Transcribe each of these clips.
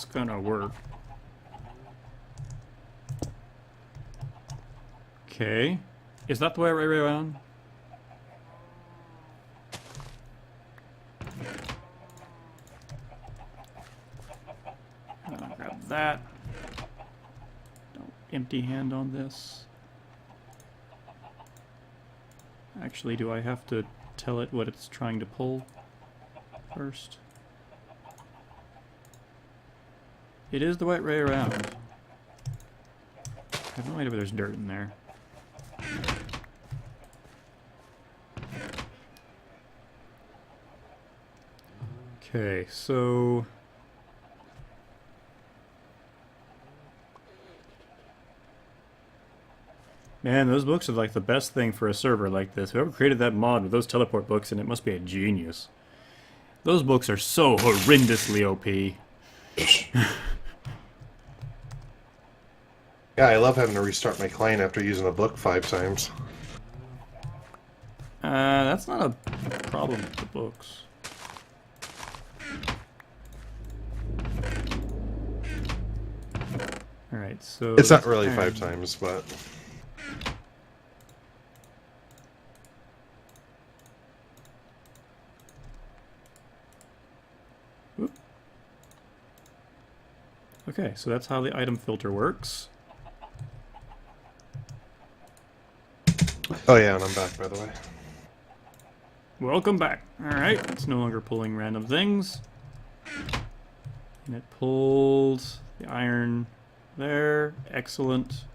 it's gonna work. Okay. Is that the way right around? Grab that. Don't empty hand on this. Actually, do I have to tell it what it's trying to pull first? It is the right way around. I have no idea if there's dirt in there. Okay, so... Man, those books are like the best thing for a server like this. Whoever created that mod with those teleport books, and it must be a genius. Those books are so horrendously OP. Yeah, I love having to restart my client after using a book 5 times. That's not a problem with the books. Alright, so... It's not really 5 times, but... Oop. Okay, so that's how the item filter works. Oh yeah, and I'm back, by the way. Welcome back. Alright, it's no longer pulling random things. And it pulled the iron there. Excellent.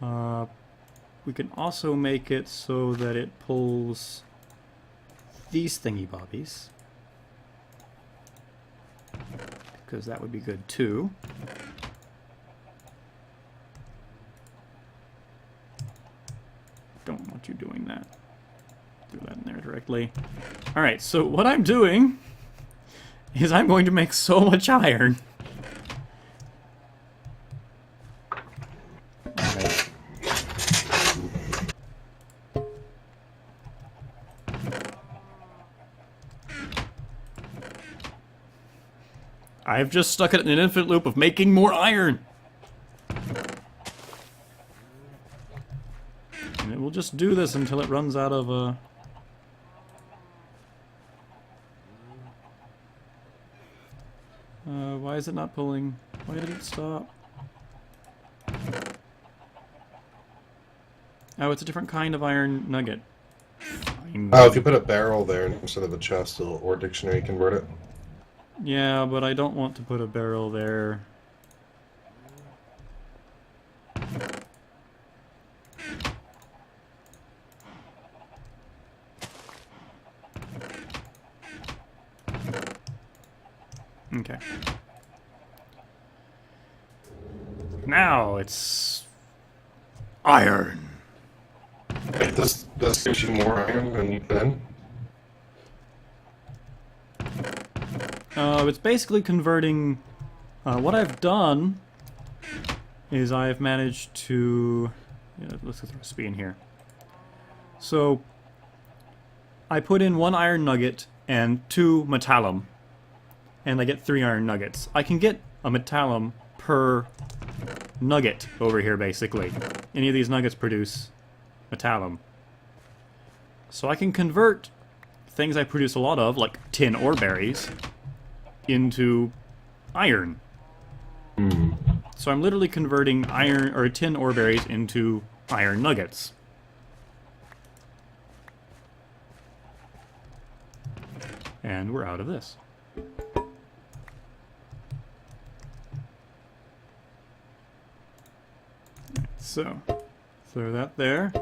We can also make it so that it pulls these thingy bobbies, because that would be good too. Don't want you doing that. Do that in there directly. Alright, so what I'm doing is I'm going to make so much iron. Alright. I've just stuck it in an infinite loop of making more iron. And it will just do this until it runs out of why is it not pulling? Why did it stop? Oh, it's a different kind of iron nugget. Fine. Oh, if you put a barrel there instead of a chest, or dictionary convert it. Yeah, but I don't want to put a barrel there. Okay. Now it's iron. Wait, this gives you more iron than you put in? It's basically converting... what I've done is I've managed to... Yeah, let's get the recipe in here. So, I put in 1 iron nugget and 2 metallum, and I get 3 iron nuggets. I can get a metallum per nugget over here, basically. Any of these nuggets produce metallum. So I can convert things I produce a lot of, like tin Oreberries, into iron. So I'm literally converting iron or tin Oreberries into iron nuggets. And we're out of this. So, throw that there.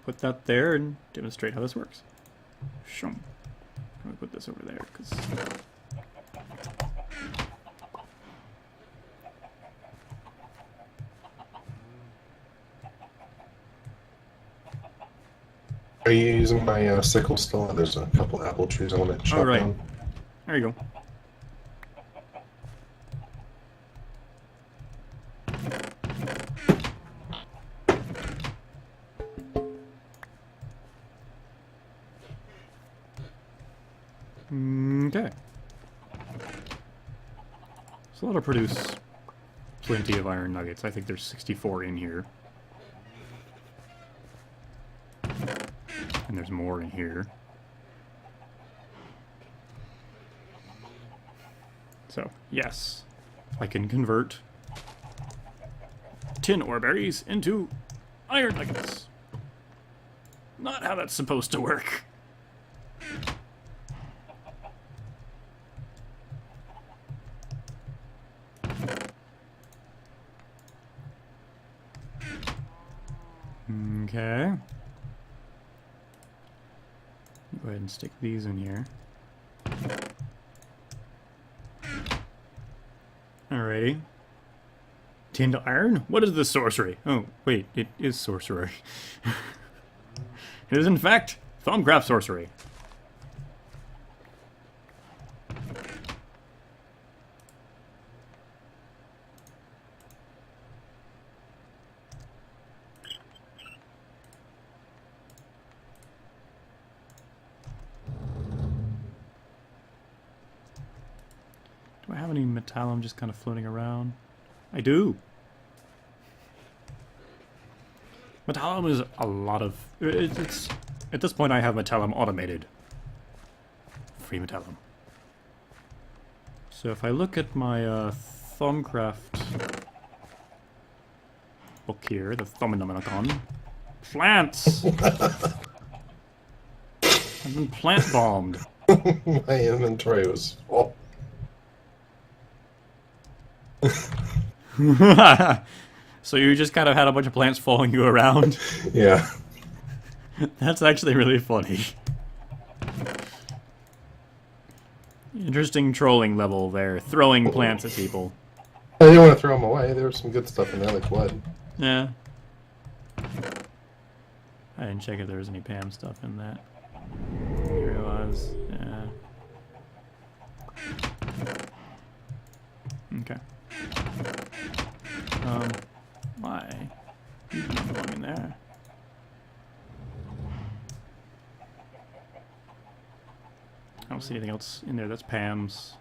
Put that there and demonstrate how this works. Shum. I'm gonna put this over there because. Are you using my sickle still? There's a couple apple trees I want to chop down. There you go. Okay. So that'll produce plenty of iron nuggets. I think there's 64 in here. And there's more in here. So, yes, I can convert tin Oreberries into iron nuggets. Not how that's supposed to work. Okay. Go ahead and stick these in here. Alrighty. Tin to iron? What is this sorcery? Oh, wait, it is sorcery. It is, in fact, Thaumcraft sorcery. Do I have any metallum just kind of floating around? I do. Metallum is a lot of... It's at this point I have metallum automated. Free metallum. So if I look at my Thaumcraft book here, the Thauminomicon, plants! I've been plant bombed. My inventory was full. So you just kind of had a bunch of plants following you around? Yeah. That's actually really funny. Interesting trolling level there, throwing plants at people. I didn't want to throw them away. There was some good stuff in there, like wood. Yeah. I didn't check if there was any Pam stuff in that. Here it was. Yeah. Okay. Why? You don't belong in there. I don't see anything else in there. That's Pam's.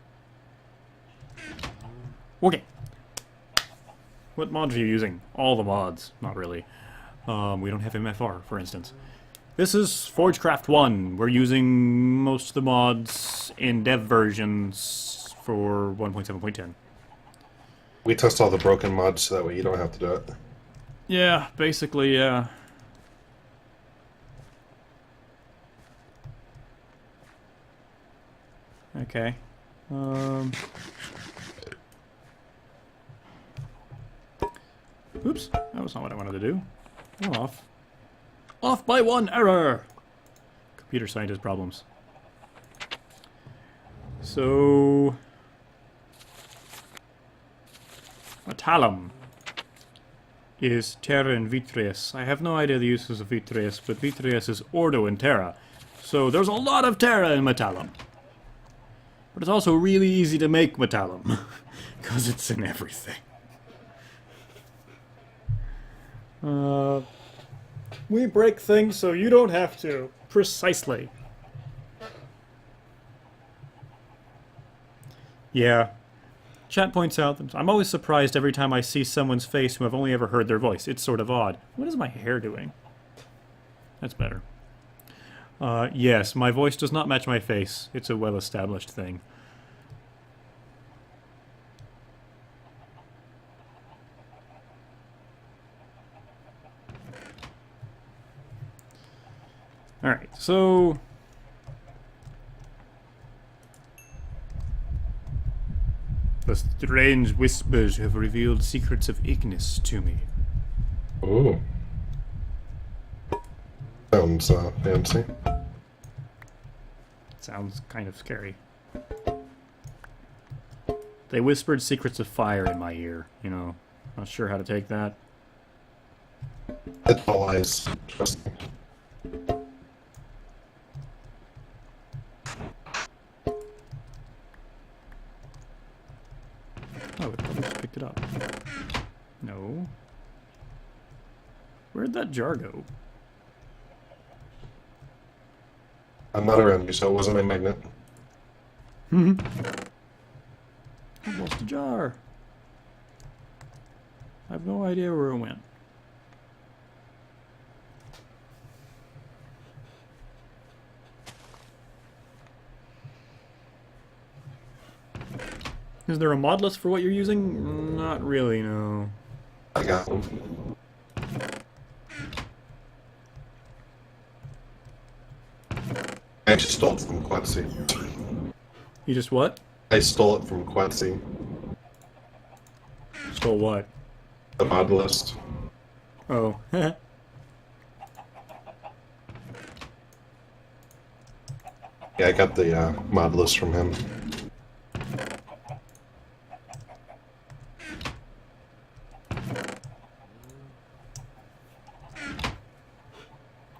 Okay. What mods are you using? All the mods. Not really. We don't have MFR, for instance. This is Forgecraft1. We're using most of the mods in dev versions for 1.7.10. We test all the broken mods so that way you don't have to do it. Yeah, basically, yeah. Okay. Oops, that was not what I wanted to do. Off. Off by one error! Computer scientist problems. So... Metallum is Terra and Vitreous. I have no idea the uses of Vitreous, but Vitreous is Ordo and Terra. So there's a lot of Terra in Metallum. But it's also really easy to make Metallum, because it's in everything. We break things so you don't have to. Precisely. Yeah. Chat points out that I'm always surprised every time I see someone's face who I've only ever heard their voice. It's sort of odd. What is my hair doing? That's better. Yes, my voice does not match my face. It's a well-established thing. Alright, so... The strange whispers have revealed secrets of Ignis to me. Ooh. Sounds fancy. Sounds kind of scary. They whispered secrets of fire in my ear, you know. Not sure how to take that. It's all eyes. Trust me. Oh, it probably just picked it up. No. Where'd that jar go? I'm not around you, so it wasn't a magnet. How else did jar? I have no idea where it went. Is there a mod list for what you're using? Not really, no. I got one. I just stole it from Quincy. You just what? I stole it from Quincy. Stole what? The mod list. Oh. Yeah, I got the mod list from him.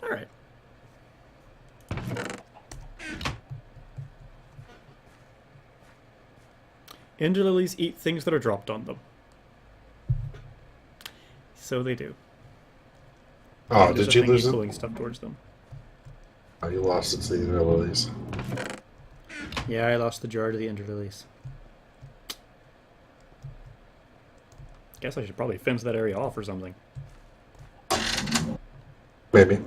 Alright. Ender lilies eat things that are dropped on them. So they do. Oh, There's did a you thing lose it? pulling stuff towards them. Oh, you lost it to the Ender lilies. Yeah, I lost the jar to the ender lilies. Guess I should probably fence that area off or something. Maybe.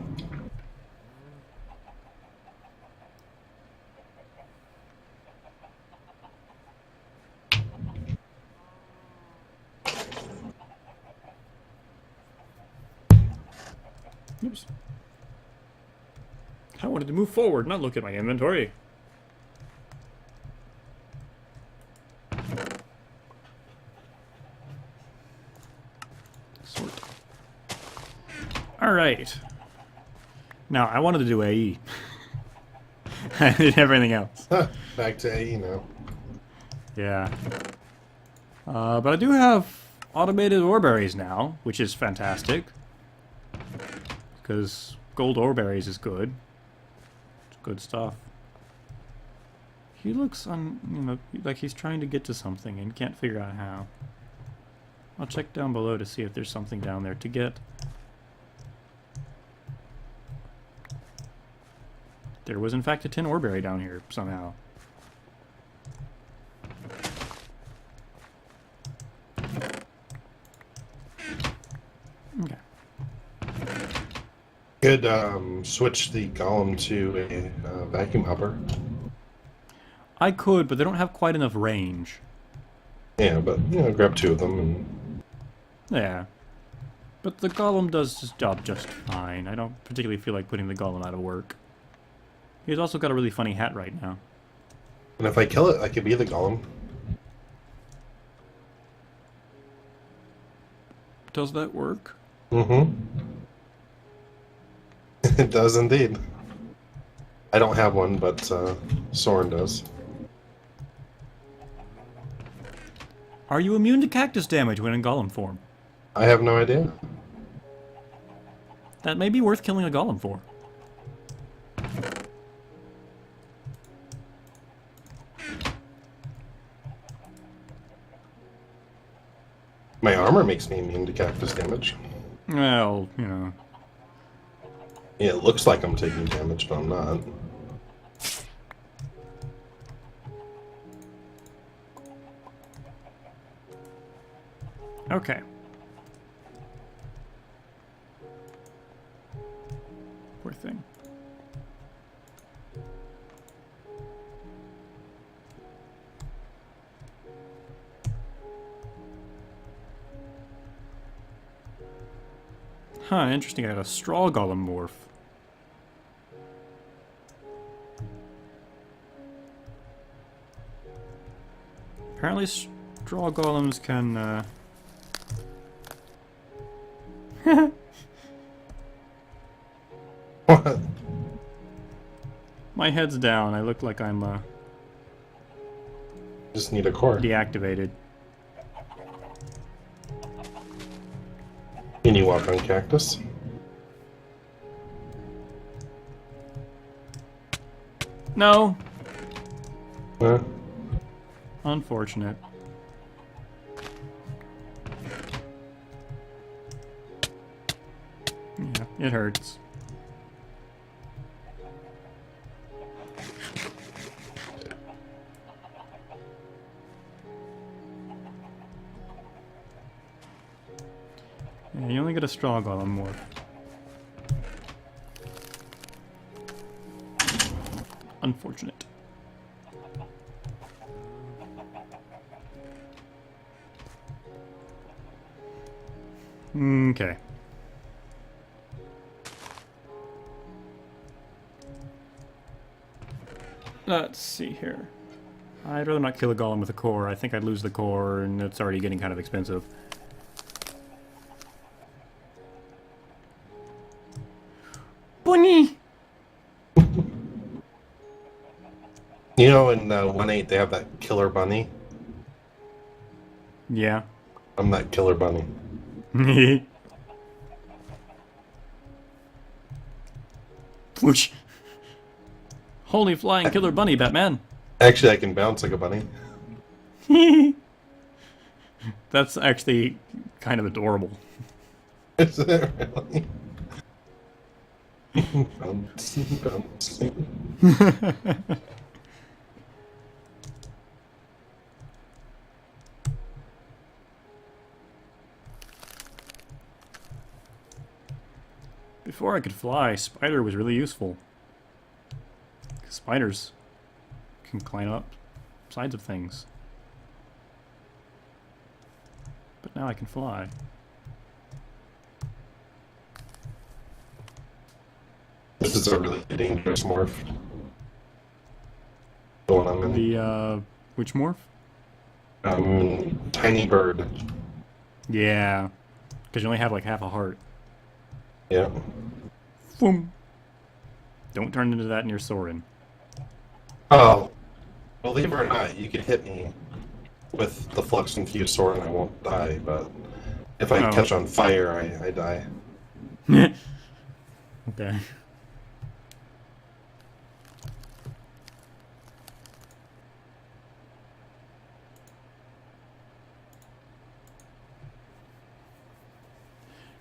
Oops. I wanted to move forward, not look at my inventory. Sort. Alright. Now, I wanted to do AE. I did everything else. Back to AE now. Yeah. But I do have automated Oreberries now, which is fantastic. Because gold Oreberries is good. It's good stuff. He looks like he's trying to get to something and can't figure out how. I'll check down below to see if there's something down there to get. There was in fact a tin Oreberry down here somehow. Okay. Could switch the golem to a vacuum hopper. I could, but they don't have quite enough range. Yeah, but you know, grab two of them and Yeah. But the golem does his job just fine. I don't particularly feel like putting the golem out of work. He's also got a really funny hat right now. and if I kill it, I could be the golem. Does that work? Mm-hmm. It does indeed. I don't have one, but Soren does. Are you immune to cactus damage when in golem form? I have no idea. That may be worth killing a golem for. My armor makes me immune to cactus damage. Well, you know. Yeah, it looks like I'm taking damage, but I'm not. Okay. Poor thing. Huh, interesting. I got a straw golem morph. Apparently straw golems can, What? My head's down. I look like I'm, Just need a core. deactivated. Can you walk on cactus? No! Huh? Unfortunate. Yeah, it hurts. Yeah, you only get a straw golem morph. Unfortunate. Okay. Let's see here. I'd rather not kill a golem with a core. I think I'd lose the core, and it's already getting kind of expensive. Bunny! You know, in 1.8 they have that killer bunny. Yeah. I'm that killer bunny. Whoosh. Holy flying killer bunny, Batman! Actually, I can bounce like a bunny. That's actually kind of adorable. Is it really? Bounce, bounce. Before I could fly, spider was really useful. Spiders can climb up sides of things. But now I can fly. This is a really dangerous morph. The one I'm in. The, which morph? Tiny bird. Yeah. Because you only have like half a heart. Yeah. Boom. Don't turn into that in your Sorin. Oh. Believe it or not, you could hit me with the flux infused sword and I won't die, but if I catch on fire, I die. Okay.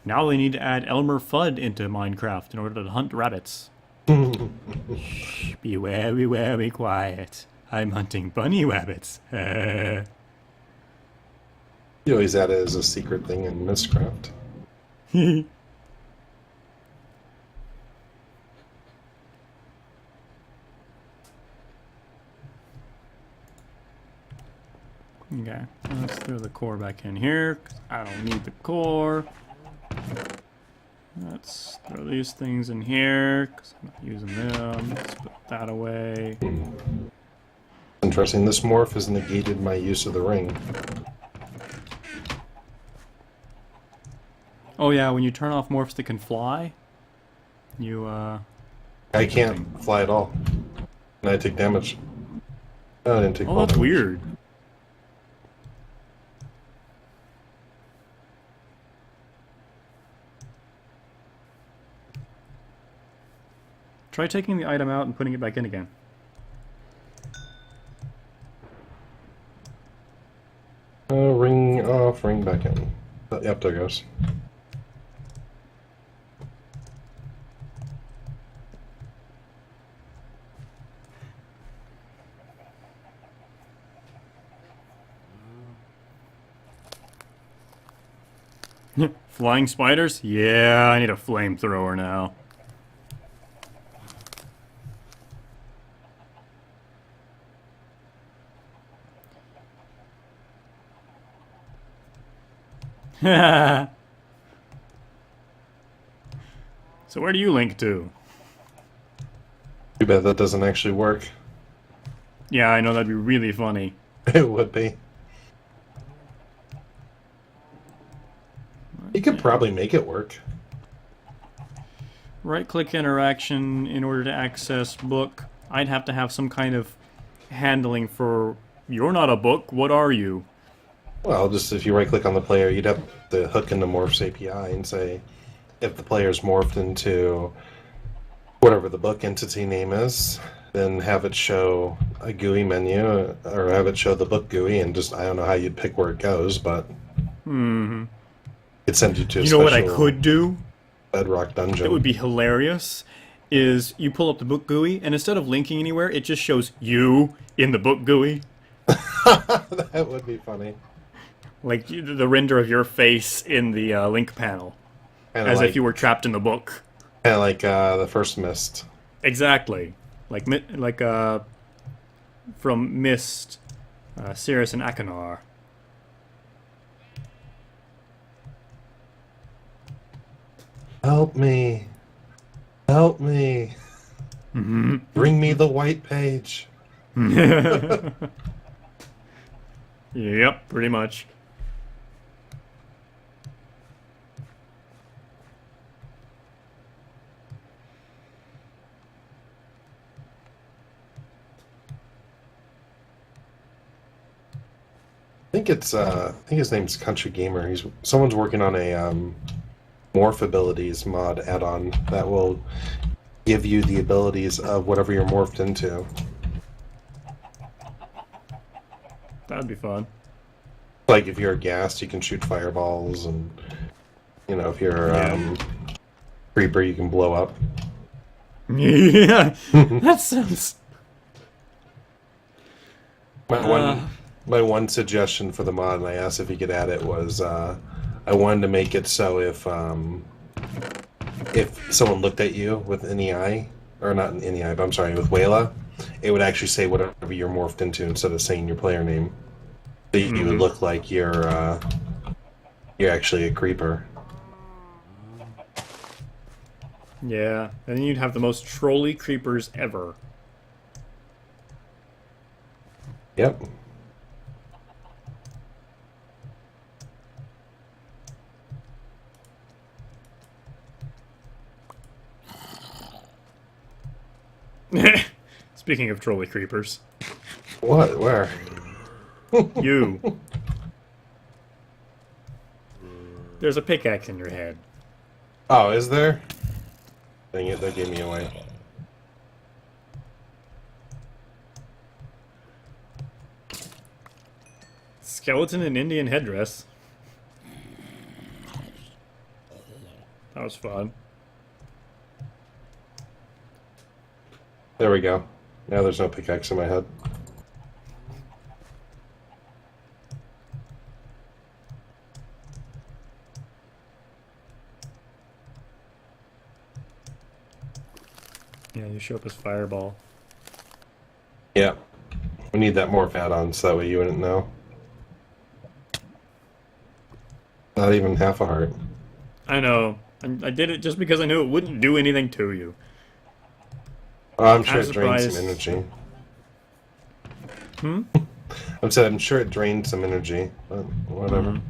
Now they need to add Elmer Fudd into Minecraft in order to hunt rabbits. Shh, be very, very quiet. I'm hunting bunny rabbits. You always add it as a secret thing in Mistcraft. Okay, let's throw the core back in here, 'cause I don't need the core. Let's throw these things in here, because I'm not using them. Let's put that away. Interesting, this morph has negated my use of the ring. Oh yeah, when you turn off morphs that can fly, you, I can't fly at all. And I take damage. Oh, I didn't take oh, fall that's damage. weird. Try taking the item out and putting it back in again. Ring off, ring back in. Yep, there goes. Flying spiders? Yeah, I need a flamethrower now. So where do you link to? Too bad that doesn't actually work. Yeah, I know, that'd be really funny. It would be. You could probably make it work. Right-click interaction in order to access book. I'd have to have some kind of handling for, you're not a book, what are you? Well, just if you right-click on the player, you'd have to hook into Morphs API and say, if the player's morphed into whatever the book entity name is, then have it show a GUI menu, or have it show the book GUI, and just, I don't know how you'd pick where it goes, but it sends you to a You know what I special could do? Bedrock dungeon. That would be hilarious. Is you pull up the book GUI, and instead of linking anywhere, it just shows you in the book GUI. That would be funny. Like the render of your face in the link panel, Kind of as if like you were trapped in the book. the first Mist. Exactly, like from Mist, Cirrus and Akanar. Help me! Help me! Bring me the white page. Yep, pretty much. I think his name's Country Gamer. Someone's working on a morph abilities mod add-on that will give you the abilities of whatever you're morphed into. That'd be fun. Like if you're a ghast, you can shoot fireballs, and if you're creeper, you can blow up. Yeah, that sounds. My one suggestion for the mod, and I asked if he could add it, was I wanted to make it so if someone looked at you with any eye, or not any eye, but I'm sorry, with Wayla, it would actually say whatever you're morphed into instead of saying your player name. So you would look like you're actually a creeper. Yeah, and then you'd have the most trolly creepers ever. Yep. Speaking of trolly creepers. What? Where? You. There's a pickaxe in your head. Oh, is there? Dang it, that gave me away. Skeleton in Indian headdress. That was fun. There we go. Now there's no pickaxe in my head. Yeah, you show up as Fireball. Yeah. We need that morph add-on so that way you wouldn't know. Not even half a heart. I know. I did it just because I knew it wouldn't do anything to you. Oh, I'm sure it drains some energy. I'm sure it drained some energy, but whatever.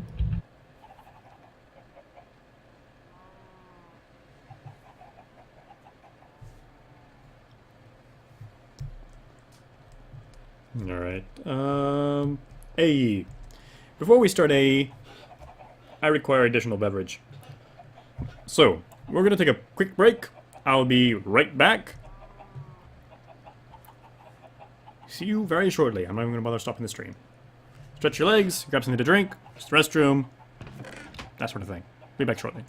Alright. AE. Before we start AE, I require additional beverage. So, we're going to take a quick break. I'll be right back. See you very shortly. I'm not even going to bother stopping the stream. Stretch your legs, grab something to drink, use the restroom, that sort of thing. Be back shortly.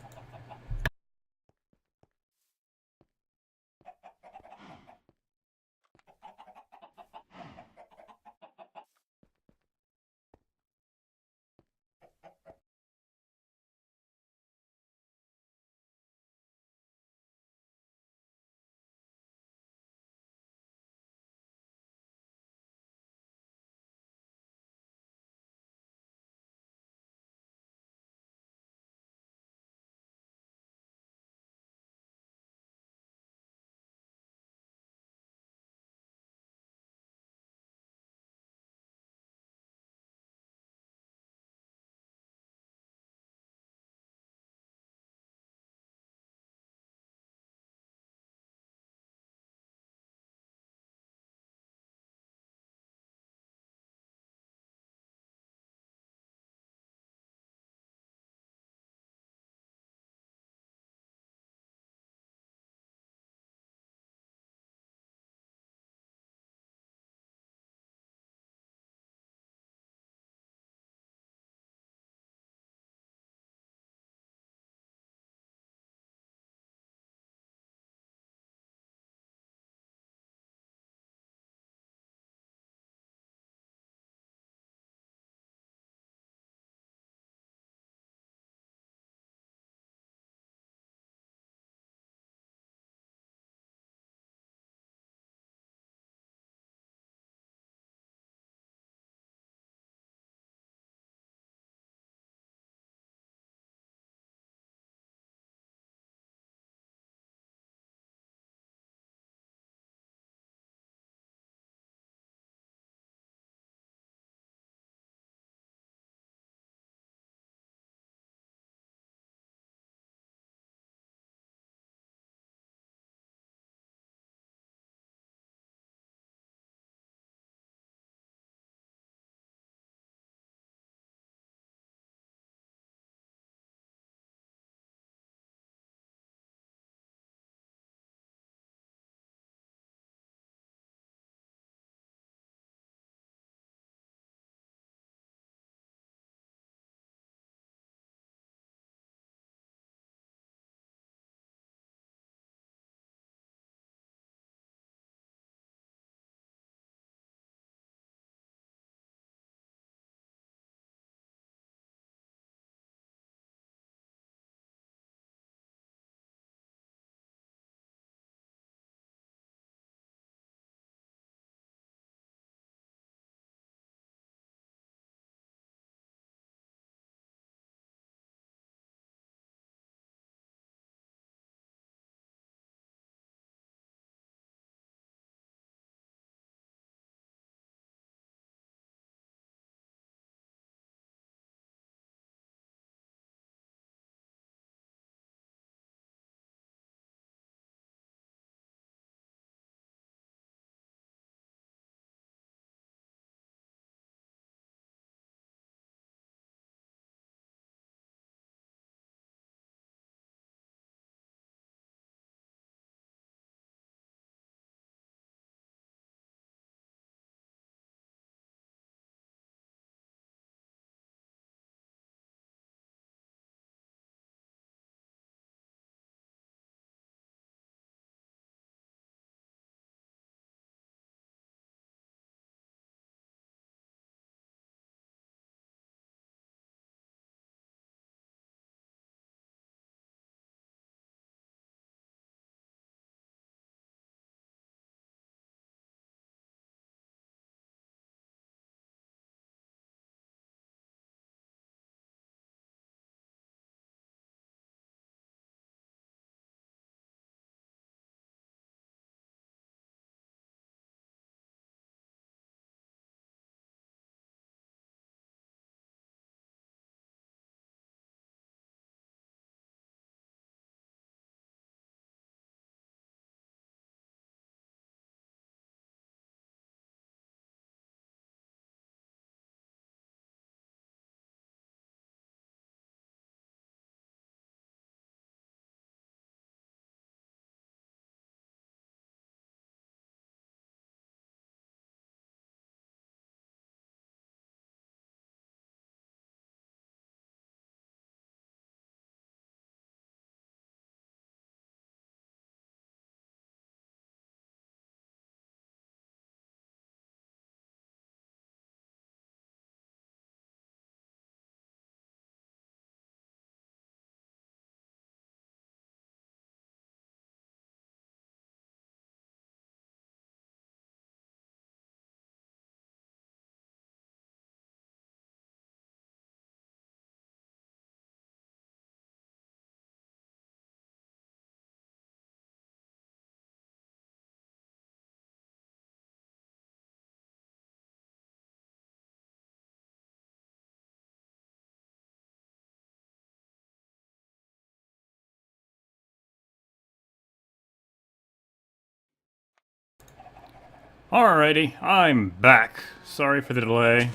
Alrighty, I'm back. Sorry for the delay.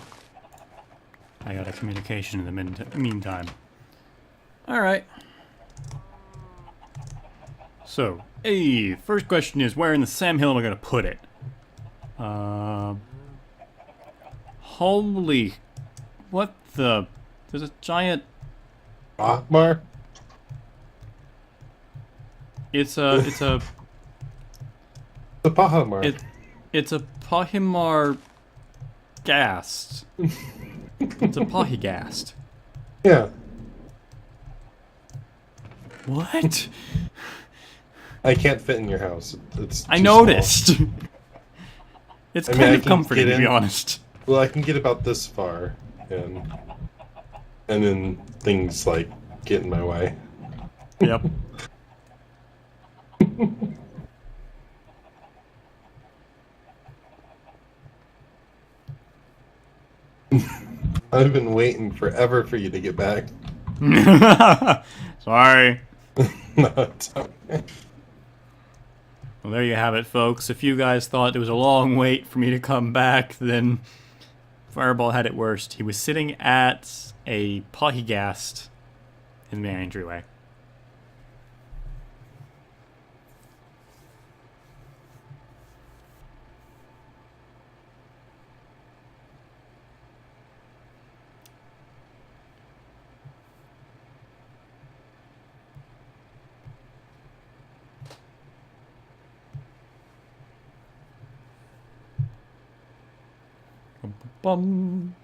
I got a communication in the meantime. Alright. So, first question is, where in the Sam Hill am I going to put it? Holy... What the... There's a giant... Akbar? It's a... The Pahamar. It's a Pahimar... Gast. It's a Pahigast. Yeah. What? I can't fit in your house. It's I too noticed. small. It's I mean, kind I of can comforting, get to be in. honest. Well, I can get about this far, and then things like get in my way. Yep. I've been waiting forever for you to get back. Sorry. No, it's okay. Well, there you have it, folks. If you guys thought it was a long wait for me to come back, then Fireball had it worst. He was sitting at a Pahigast in the entryway. Bum.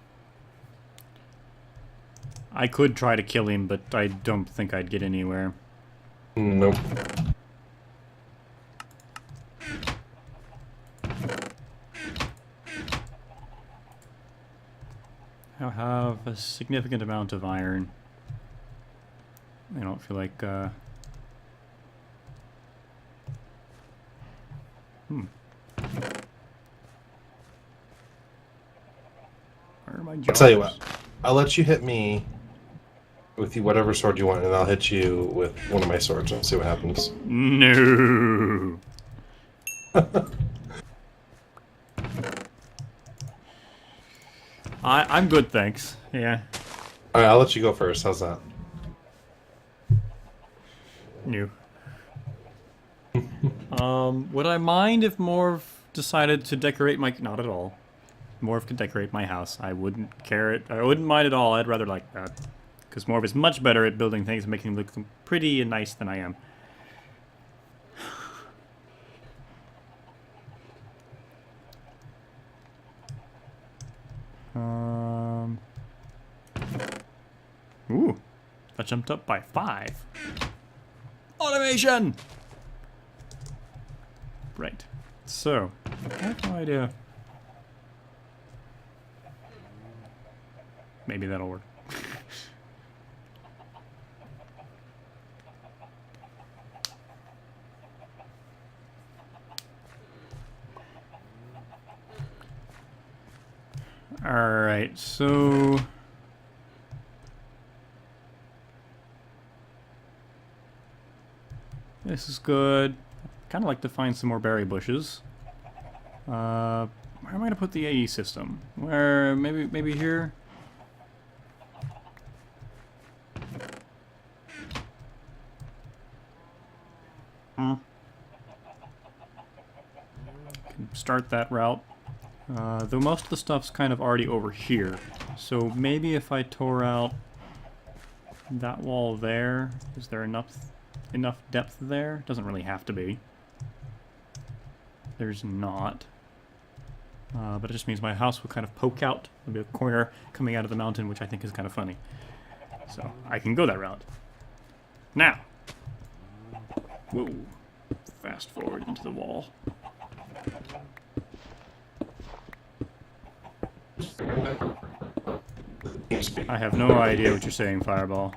I could try to kill him, but I don't think I'd get anywhere. Nope. I have a significant amount of iron. I don't feel like, Where are my jars? I'll tell you what. I'll let you hit me with whatever sword you want, and I'll hit you with one of my swords. I'll see what happens. No. I'm good, thanks. Yeah. Alright, I'll let you go first. How's that? No. Would I mind if Morv decided to decorate my... Not at all. Morv could decorate my house. I wouldn't care it. I wouldn't mind at all. I'd rather like that. Because Morv is much better at building things and making them look pretty and nice than I am. Ooh. That jumped up by 5. Automation! Right. So, I have no idea. Maybe that'll work. Alright, so... This is good. Kind of like to find some more berry bushes. Where am I going to put the AE system? Where, maybe here? Can start that route. Though most of the stuff's kind of already over here. So maybe if I tore out that wall there, is there enough depth there? Doesn't really have to be. There's not. But it just means my house will kind of poke out. There'll be a corner coming out of the mountain, which I think is kind of funny. So I can go that route. Now. Whoa. Fast forward into the wall. I have no idea what you're saying, Fireball.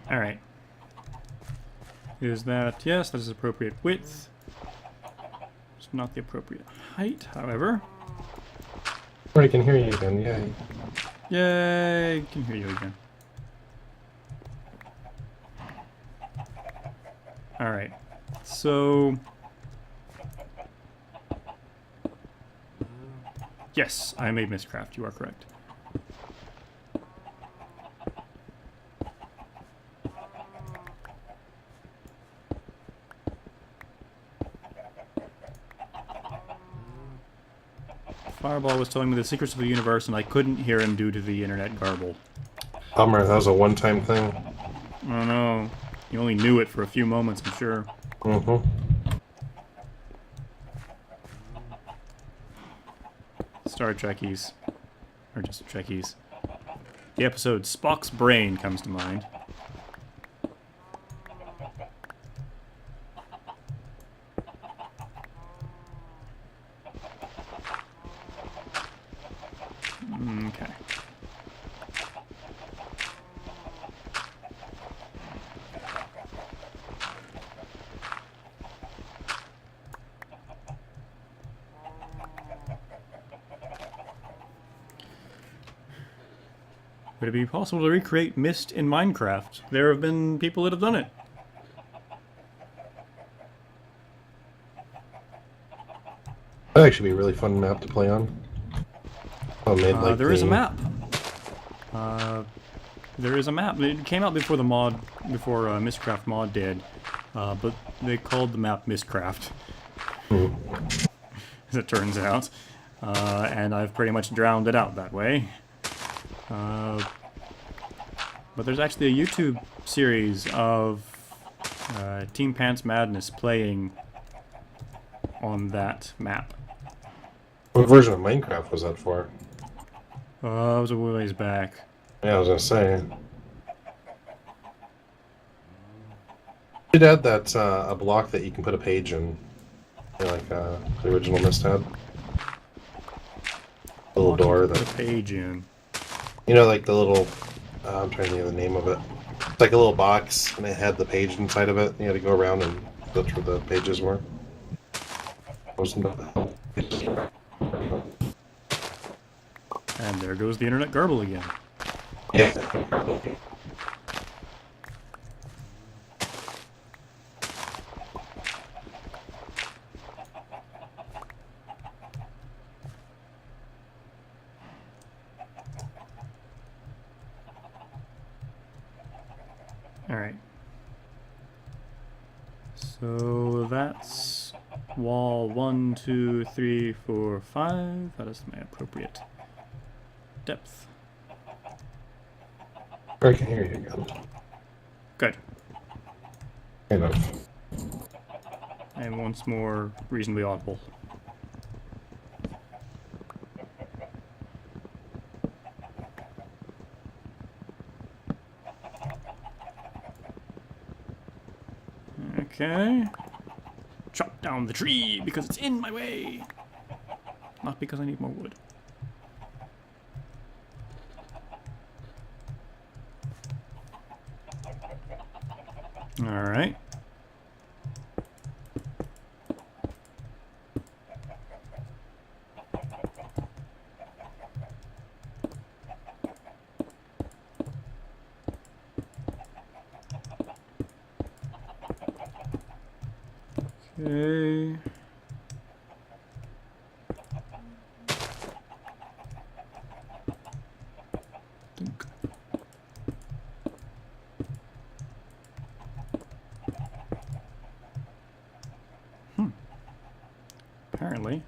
Alright. Is that... Yes, that is appropriate width. It's not the appropriate tight, however. I can hear you again, yay. Yay! Can hear you again. Alright. So... Yes, I made Mistcraft. You are correct. Fireball was telling me the secrets of the universe, and I couldn't hear him due to the internet garble. Bummer, that was a one-time thing. I don't know. You only knew it for a few moments, I'm sure. Mm-hmm. Star Trekkies. Or just Trekkies. The episode Spock's Brain comes to mind. Okay. Would it be possible to recreate Mist in Minecraft? There have been people that have done it. That'd actually be a really fun map to play on. Oh, made like there is a map. There is a map. It came out before the mod, before Mistcraft mod did, but they called the map Mistcraft, as it turns out, and I've pretty much drowned it out that way. But there's actually a YouTube series of Team Pants Madness playing on that map. What version of Minecraft was that for? It was a ways back. Yeah, I was gonna say. You'd add that a block that you can put a page in, like the original Mist had. A little door that. Put a page in. You know, like the little. I'm trying to think of the name of it. It's like a little box, and it had the page inside of it. You had to go around and look where the pages were. And there goes the internet garble again. Yeah. Alright. So that's wall 1, 2, 3, 4, 5. That is my appropriate depth. I can hear you again. Good. Kind of. And once more, reasonably audible. Okay. Chop down the tree because it's in my way. Not because I need more wood. Alright. Okay. Think. Apparently,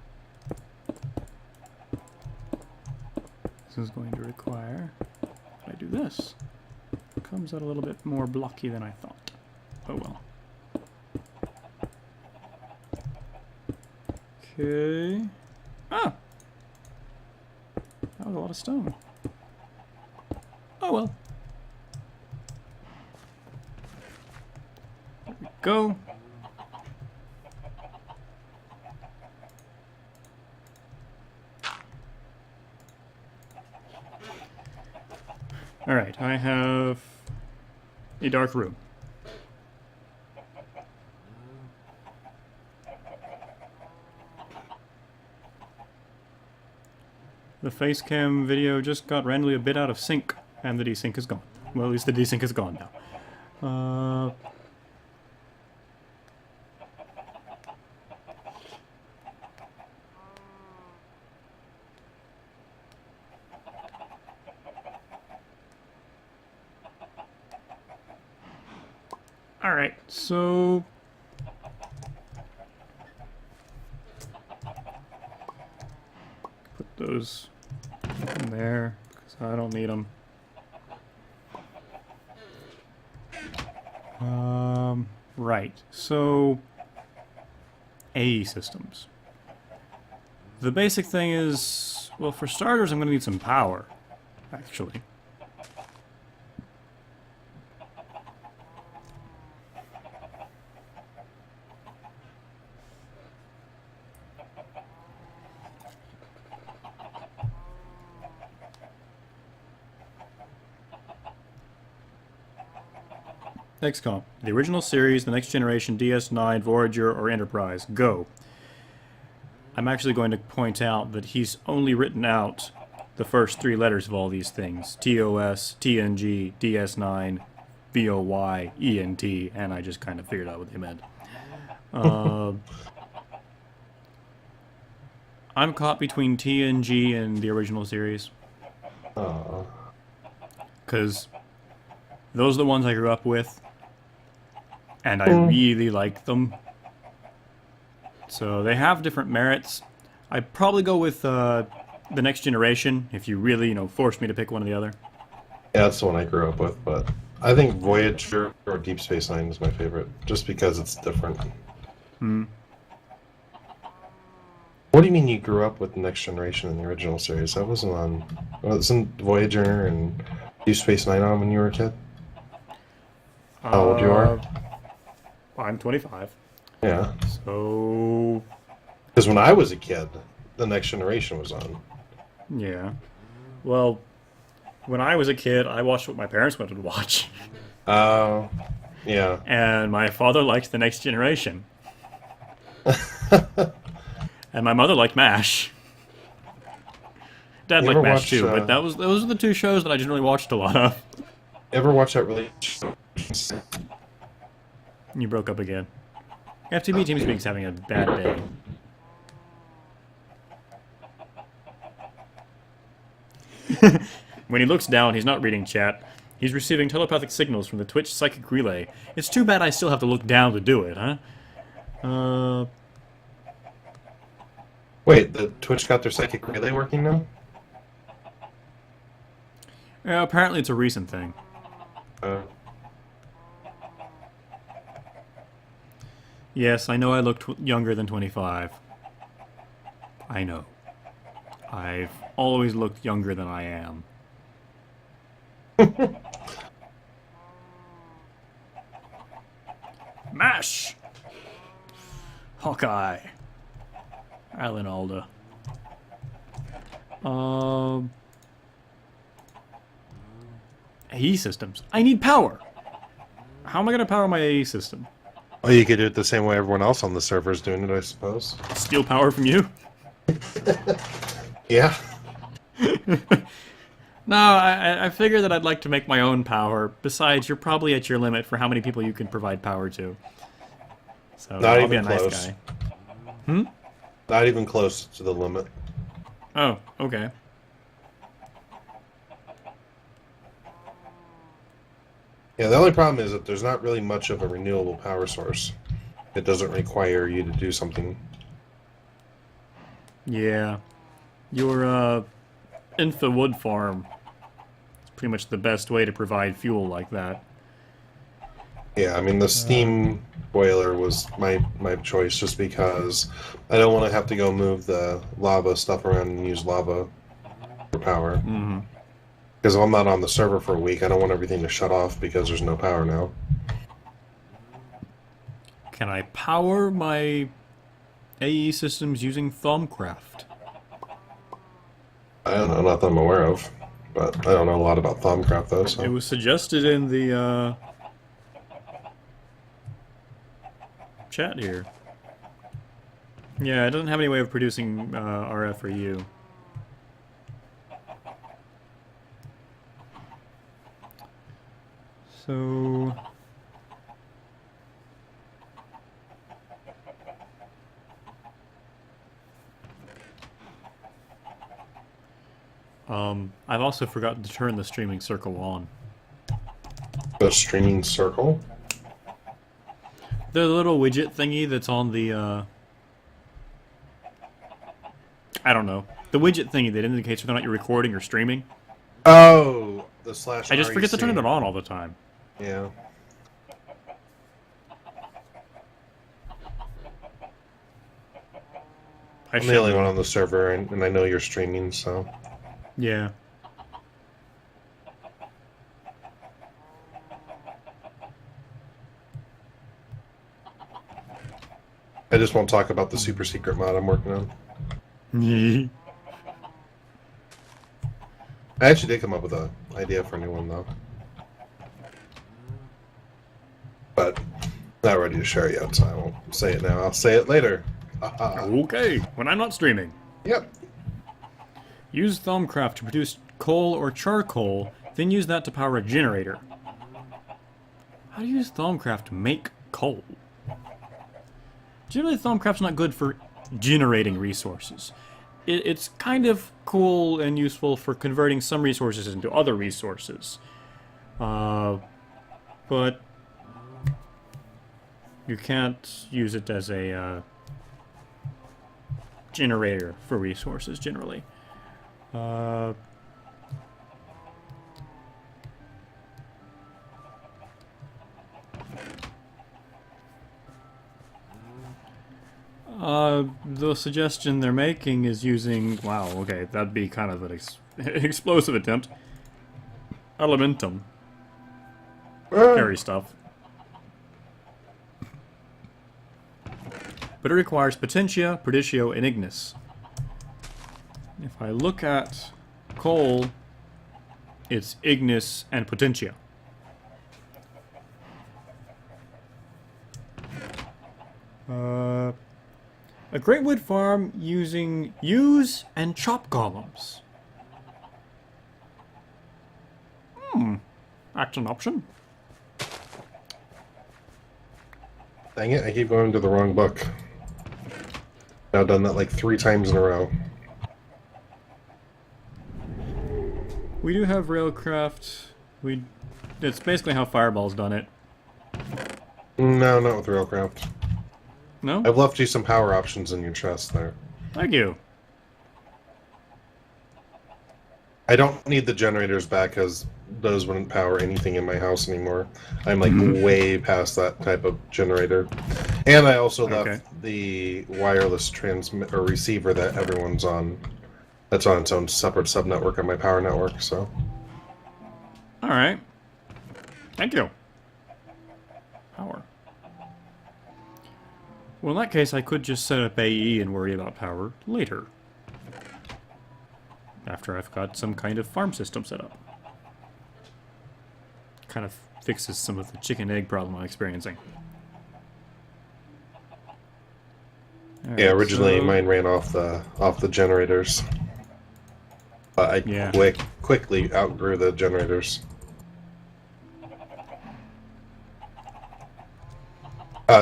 this is going to require that I do this. Comes out a little bit more blocky than I thought. Oh well. Okay. Ah! That was a lot of stone. Oh well. There we go. Alright, I have a dark room. The face cam video just got randomly a bit out of sync, and the desync is gone. Well, at least the desync is gone now. Alright, so... put those in there, because I don't need them. Right, so... AE systems. The basic thing is... well, for starters, I'm going to need some power, actually. XComp. The original series, the next generation, DS9, Voyager, or Enterprise. Go. I'm actually going to point out that he's only written out the first 3 letters of all these things. TOS, TNG, DS9, VOY, ENT, and I just kind of figured out what they meant. I'm caught between TNG and the original series. Because those are the ones I grew up with. And I really like them. So they have different merits. I'd probably go with the next generation if you really, force me to pick one or the other. Yeah, that's the one I grew up with, but I think Voyager or Deep Space Nine is my favorite, just because it's different. Hmm. What do you mean you grew up with the next generation in the original series? That wasn't on... wasn't Voyager and Deep Space Nine on when you were a kid? How old you are? I'm 25. Yeah. So... because when I was a kid, the next generation was on. Yeah. Well, when I was a kid, I watched what my parents wanted to watch. Oh, yeah. And my father liked the next generation. And my mother liked MASH. Dad liked MASH too, but those are the 2 shows that I generally watched a lot of. Ever watch that really... You broke up again. FTB TeamSpeak's having a bad day. When he looks down, he's not reading chat. He's receiving telepathic signals from the Twitch psychic relay. It's too bad I still have to look down to do it, huh? Wait, the Twitch got their psychic relay working now? Yeah, apparently it's a recent thing. Yes, I know I look younger than 25. I know. I've always looked younger than I am. MASH! Hawkeye. Alan Alda. AE systems. I need power! How am I going to power my AE system? Well, you could do it the same way everyone else on the server is doing it, I suppose. Steal power from you? Yeah. No, I figure that I'd like to make my own power. Besides, you're probably at your limit for how many people you can provide power to. So Not I'll be a even nice close. guy. Hmm? Not even close to the limit. Oh, okay. Yeah, the only problem is that there's not really much of a renewable power source. It doesn't require you to do something. Yeah. Your, Infa wood farm is pretty much the best way to provide fuel like that. Yeah, I mean, the steam boiler was my choice just because I don't want to have to go move the lava stuff around and use lava for power. Mm-hmm. Because if I'm not on the server for a week, I don't want everything to shut off because there's no power now. Can I power my AE systems using Thaumcraft? I don't know, not that I'm aware of. But I don't know a lot about Thaumcraft, though, so... It was suggested in the, chat here. Yeah, it doesn't have any way of producing, RF or U. So... I've also forgotten to turn the streaming circle on. The streaming circle? The little widget thingy that's on the, I don't know. The widget thingy that indicates whether or not you're recording or streaming. Oh, the slash I just forget to REC. turn it on all the time. Yeah. I'm the only one on the server, and I know you're streaming, so... Yeah. I just won't talk about the super secret mod I'm working on. I actually did come up with an idea for a new one, though. But not ready to share it yet, so I won't say it now. I'll say it later. Okay, when I'm not streaming. Yep. Use Thaumcraft to produce coal or charcoal, then use that to power a generator. How do you use Thaumcraft to make coal? Generally, Thaumcraft's not good for generating resources. It's kind of cool and useful for converting some resources into other resources. But you can't use it as a generator for resources, generally. The suggestion they're making is using... Wow, okay, that'd be kind of an explosive attempt. Elementum. Scary stuff. But it requires Potentia, Perditio, and Ignis. If I look at coal, it's Ignis and Potentia. A great wood farm using use and chop golems. That's an option. Dang it, I keep going to the wrong book. Now I've done that like 3 times in a row. We do have Railcraft. It's basically how Fireball's done it. No, not with Railcraft. No? I've left you some power options in your chest there. Thank you. I don't need the generators back because those wouldn't power anything in my house anymore. I'm like way past that type of generator. And I also left the wireless transmit or receiver that everyone's on. That's on its own separate subnetwork on my power network, so. Alright. Thank you. Power. Well, in that case, I could just set up AE and worry about power later. After I've got some kind of farm system set up. Kind of fixes some of the chicken-egg problem I'm experiencing. All Yeah, right, originally so... mine ran off the generators. But I quickly outgrew the generators.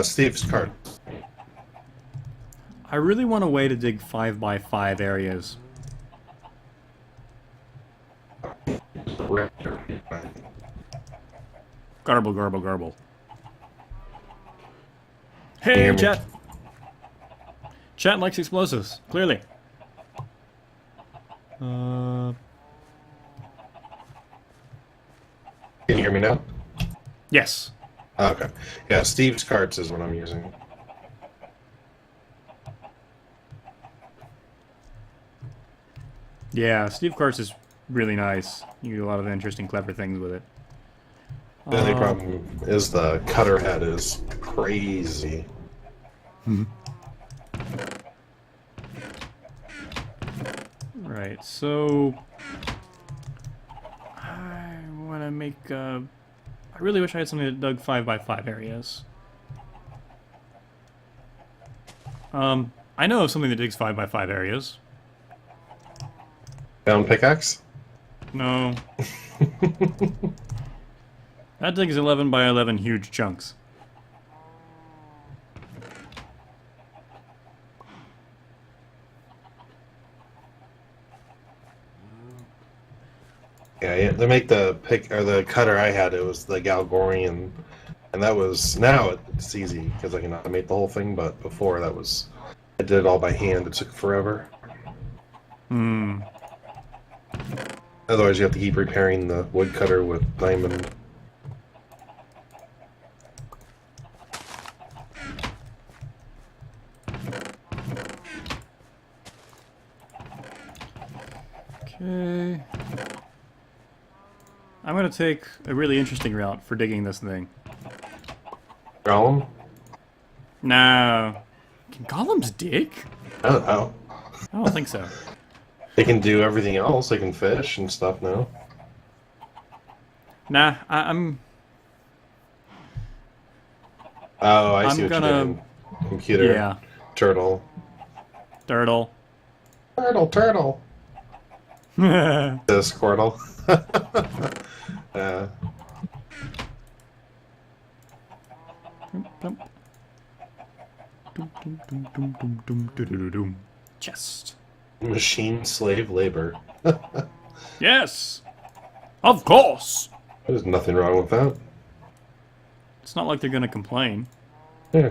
Steve's card. I really want a way to dig 5x5 areas. Garble, garble, garble. Hey, chat! Chat likes explosives, clearly. Can you hear me now? Yes. Okay. Yeah, Steve's cards is what I'm using. Yeah, Steve Carts is really nice. You do a lot of interesting, clever things with it. The only problem is the cutter head is crazy. Right, so... I want to make I really wish I had something that dug 5x5 areas. I know of something that digs 5x5 areas. Down pickaxe? No. That digs 11 by 11 huge chunks. Yeah, they make the pick or the cutter I had. It was the Galgorian, and that was now it's easy because I can automate the whole thing. But before that was, I did it all by hand. It took forever. Hmm. Otherwise, you have to keep repairing the woodcutter with diamond. Okay. I'm gonna take a really interesting route for digging this thing. Golem? No. Can golems dig? I don't know. I don't think so. They can do everything else. They can fish and stuff now. Nah, I'm Oh, I see I'm what gonna- you're doing. Computer. yeah. Turtle. Turtle. Turtle. Yep. The Squirtle. uh, Chest. machine slave labor. Yes! Of course! There's nothing wrong with that. It's not like they're gonna complain. Yeah.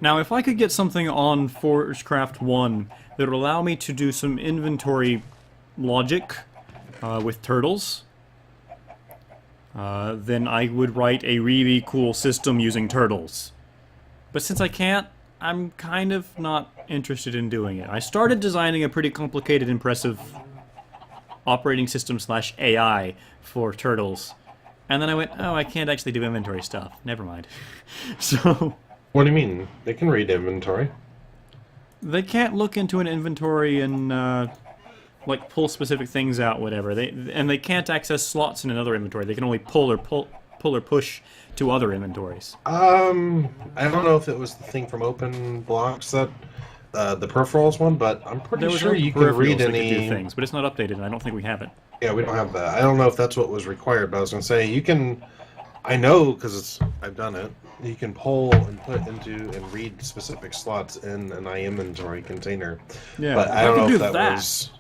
Now, if I could get something on Forgecraft1 that would allow me to do some inventory logic with turtles, then I would write a really cool system using turtles. But since I can't, I'm kind of not interested in doing it. I started designing a pretty complicated, impressive operating system / AI for turtles, and then I went, oh, I can't actually do inventory stuff. Never mind. So... What do you mean? They can read inventory. They can't look into an inventory and like pull specific things out, whatever. They can't access slots in another inventory. They can only pull or push to other inventories. I don't know if it was the thing from Open Blocks that the peripherals one, but I'm pretty sure you can read that any could do things, but it's not updated, and I don't think we have it. Yeah, we don't have that. I don't know if that's what was required, but I was gonna say you can. I know because I've done it. You can pull and put into and read specific slots in an iInventory container. Yeah, but I don't know if that was.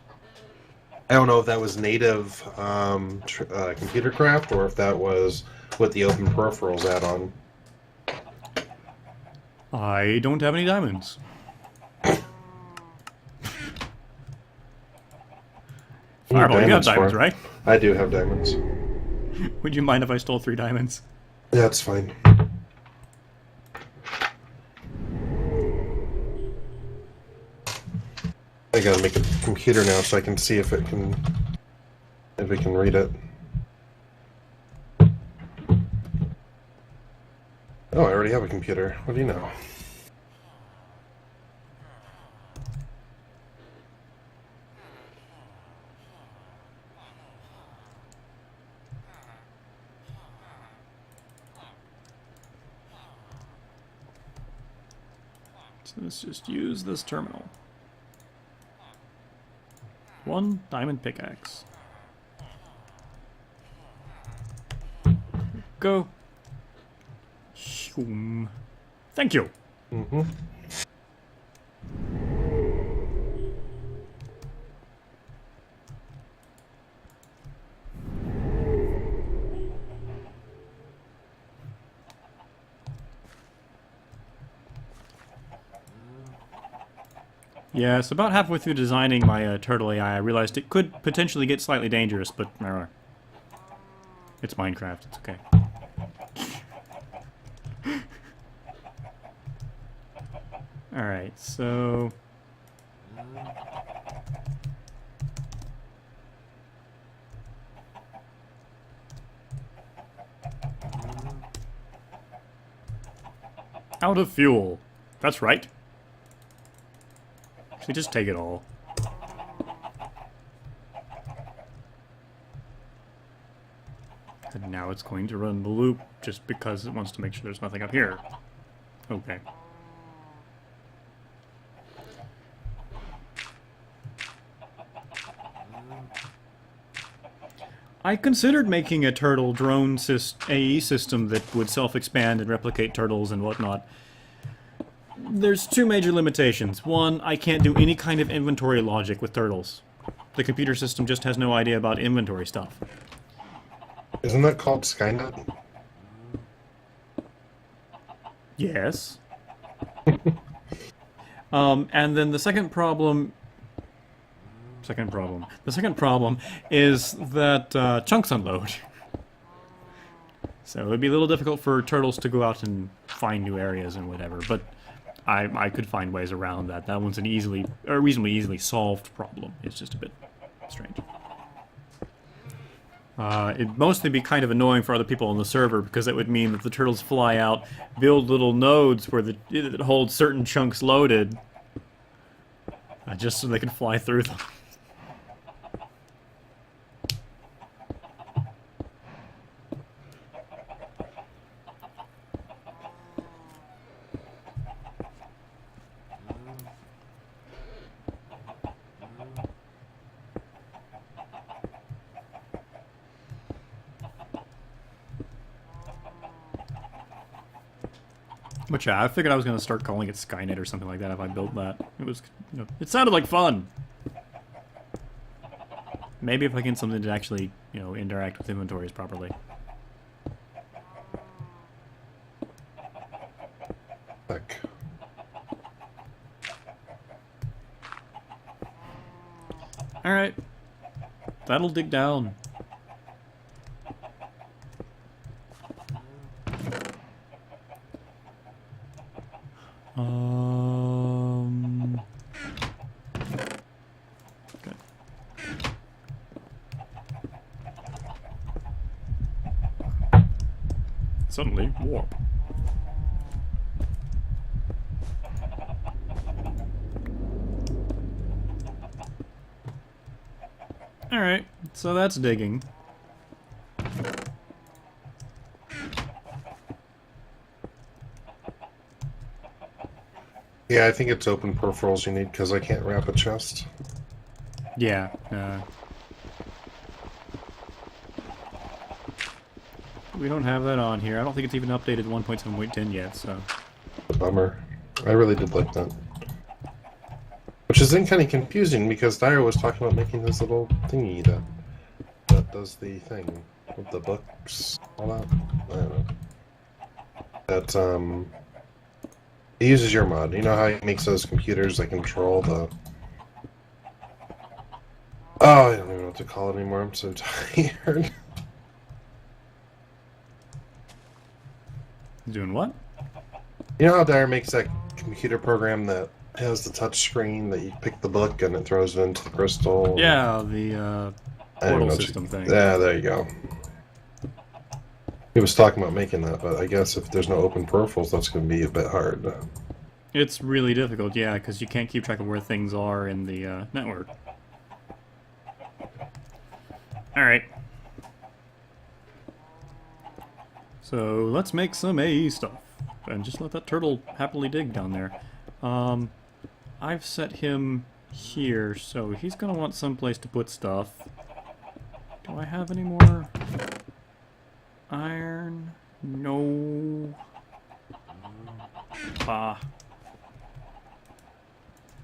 I don't know if that was native computer craft or if that was with the Open Peripherals add-on. I don't have any diamonds. Fireball, you got diamonds, right? I do have diamonds. Would you mind if I stole 3 diamonds? Yeah, that's fine. I gotta make a computer now so I can see if we can read it. Oh, I already have a computer. What do you know? So let's just use this terminal. 1 diamond pickaxe. Go. Shoom. Thank you. Mm-hmm. Yes, about halfway through designing my turtle AI, I realized it could potentially get slightly dangerous, but it's Minecraft, it's okay. Alright, so... out of fuel. That's right. Actually, just take it all. And now it's going to run the loop just because it wants to make sure there's nothing up here. Okay. I considered making a turtle drone AE system that would self-expand and replicate turtles and whatnot. There's two major limitations. One, I can't do any kind of inventory logic with turtles. The computer system just has no idea about inventory stuff. Isn't that called Skynet? Yes. And then the second problem is that chunks unload. So it would be a little difficult for turtles to go out and find new areas and whatever, but I could find ways around that. That one's an reasonably easily solved problem. It's just a bit strange. It'd mostly be kind of annoying for other people on the server, because it would mean that the turtles fly out, build little nodes where that hold certain chunks loaded, just so they can fly through them. But yeah, I figured I was going to start calling it Skynet or something like that if I built that. It sounded like fun! Maybe if I get something to actually, interact with inventories properly. Heck. Alright. That'll dig down. Okay. Suddenly, warp. Alright, so that's digging. Yeah, I think it's open peripherals you need, because I can't wrap a chest. Yeah, we don't have that on here. I don't think it's even updated 1.7.10 yet, so... Bummer. I really did like that. Which is then kind of confusing, because Dyer was talking about making this little thingy that does the thing with the books, all that. I don't know. That, he uses your mod. You know how he makes those computers that control the... Oh, I don't even know what to call it anymore. I'm so tired. Doing what? You know how Dyer makes that computer program that has the touch screen that you pick the book and it throws it into the crystal? Yeah, the portal system thing. Yeah, there you go. He was talking about making that, but I guess if there's no open peripherals, that's going to be a bit hard. It's really difficult, yeah, because you can't keep track of where things are in the network. Alright. So, let's make some AE stuff. And just let that turtle happily dig down there. I've set him here, so he's going to want some place to put stuff. Do I have any more iron? No. Ah.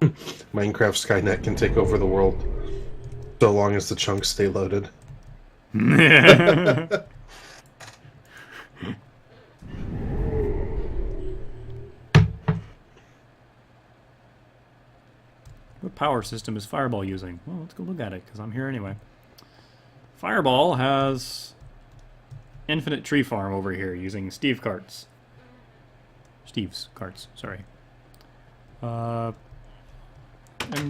Minecraft Skynet can take over the world so long as the chunks stay loaded. What power system is Fireball using? Well, let's go look at it, because I'm here anyway. Fireball has infinite tree farm over here using Steve's carts, sorry. And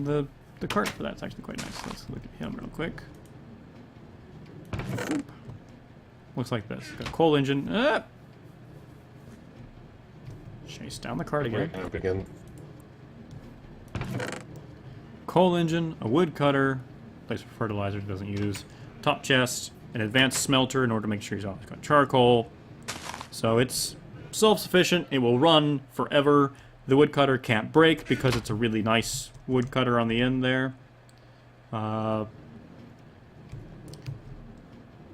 the cart for that's actually quite nice. Let's look at him real quick. Boop. Looks like this. Got a coal engine. Chase down the cart again. Up again. Coal engine, a wood cutter, place for fertilizer he doesn't use, top chest, an advanced smelter in order to make sure he's always got charcoal. So it's self-sufficient. It will run forever. The woodcutter can't break because it's a really nice woodcutter on the end there.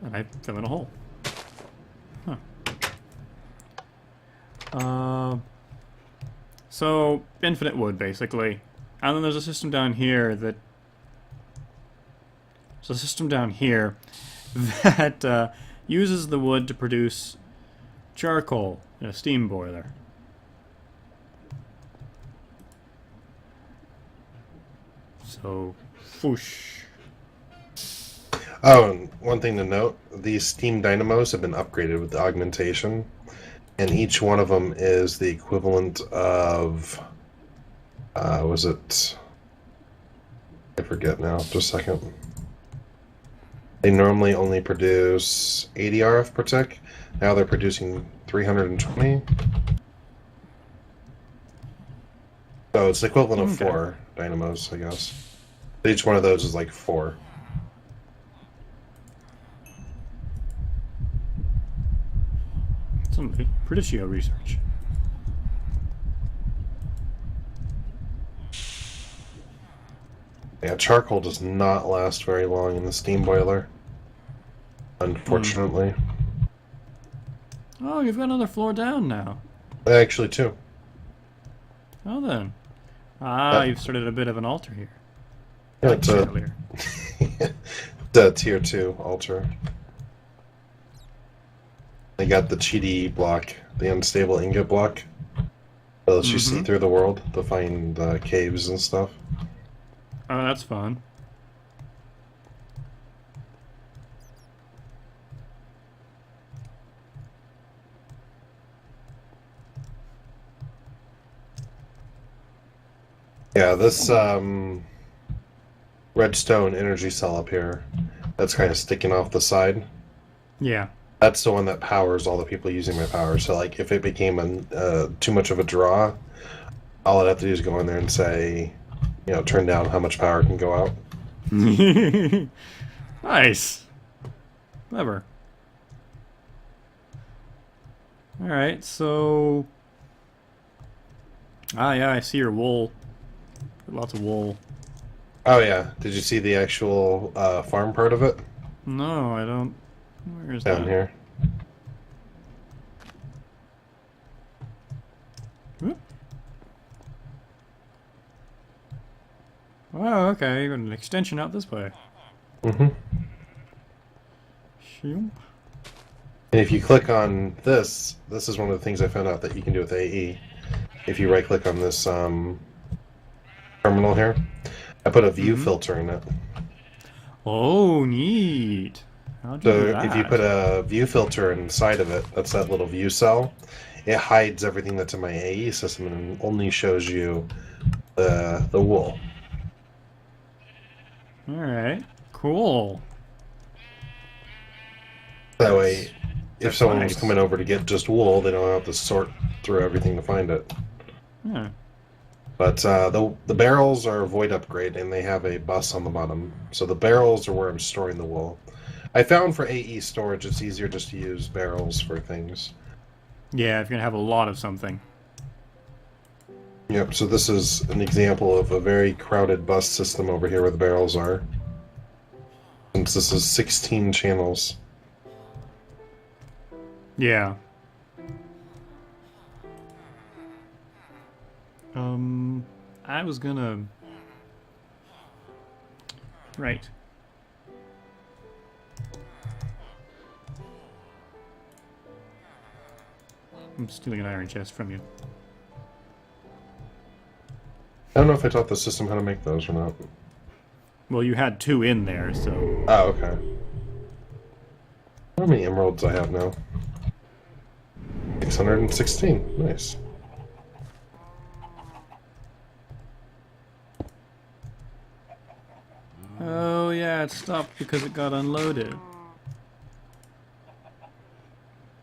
And I fill in a hole. Huh. So, infinite wood, basically. And then there's a system down here that... There's a system down here that uses the wood to produce charcoal in a steam boiler. So, whoosh. Oh, and one thing to note, these steam dynamos have been upgraded with the augmentation, and each one of them is the equivalent of, was it, I forget now, just a second. They normally only produce 80 RF per tick, now they're producing 320. So it's the equivalent of 4 dynamos, I guess. Each one of those is like 4. Some Perditio research. Yeah, charcoal does not last very long in the steam boiler, unfortunately. Oh, you've got another floor down now. Actually, 2. Oh, then. Ah, you've started a bit of an altar here. Yeah, Like it's earlier. the tier 2 altar. They got the cheaty block, the unstable ingot block. That lets you see through the world to find caves and stuff. Oh, that's fun. Yeah, this redstone energy cell up here, that's kind of sticking off the side. Yeah. That's the one that powers all the people using my power. So, like, if it became too much of a draw, all I'd have to do is go in there and say, you know, turn down how much power can go out. Nice. Clever. Alright, so... Ah, yeah, I see your wool. Lots of wool. Oh, yeah. Did you see the actual farm part of it? No, I don't... Where is that? Down here. Whoop. Oh, okay, you got an extension out this way. Mm-hmm. Shoom. And if you click on this, this is one of the things I found out that you can do with AE. If you right-click on this terminal here, I put a view filter in it. Oh, neat. How'd you do that? If you put a view filter inside of it, that's that little view cell, it hides everything that's in my AE system and only shows you the wool. Alright, cool. That way, if That's someone nice. was coming over to get just wool, they don't have to sort through everything to find it. Yeah. But the barrels are a void upgrade, and they have a bus on the bottom. So the barrels are where I'm storing the wool. I found for AE storage, it's easier just to use barrels for things. Yeah, if you're gonna have a lot of something. Yep, so this is an example of a very crowded bus system over here where the barrels are. Since this is 16 channels. Yeah. I was gonna... Right. I'm stealing an iron chest from you. I don't know if I taught the system how to make those or not. Well, you had 2 in there, so... Oh, okay. How many emeralds I have now? 616. Nice. Oh, yeah, it stopped because it got unloaded.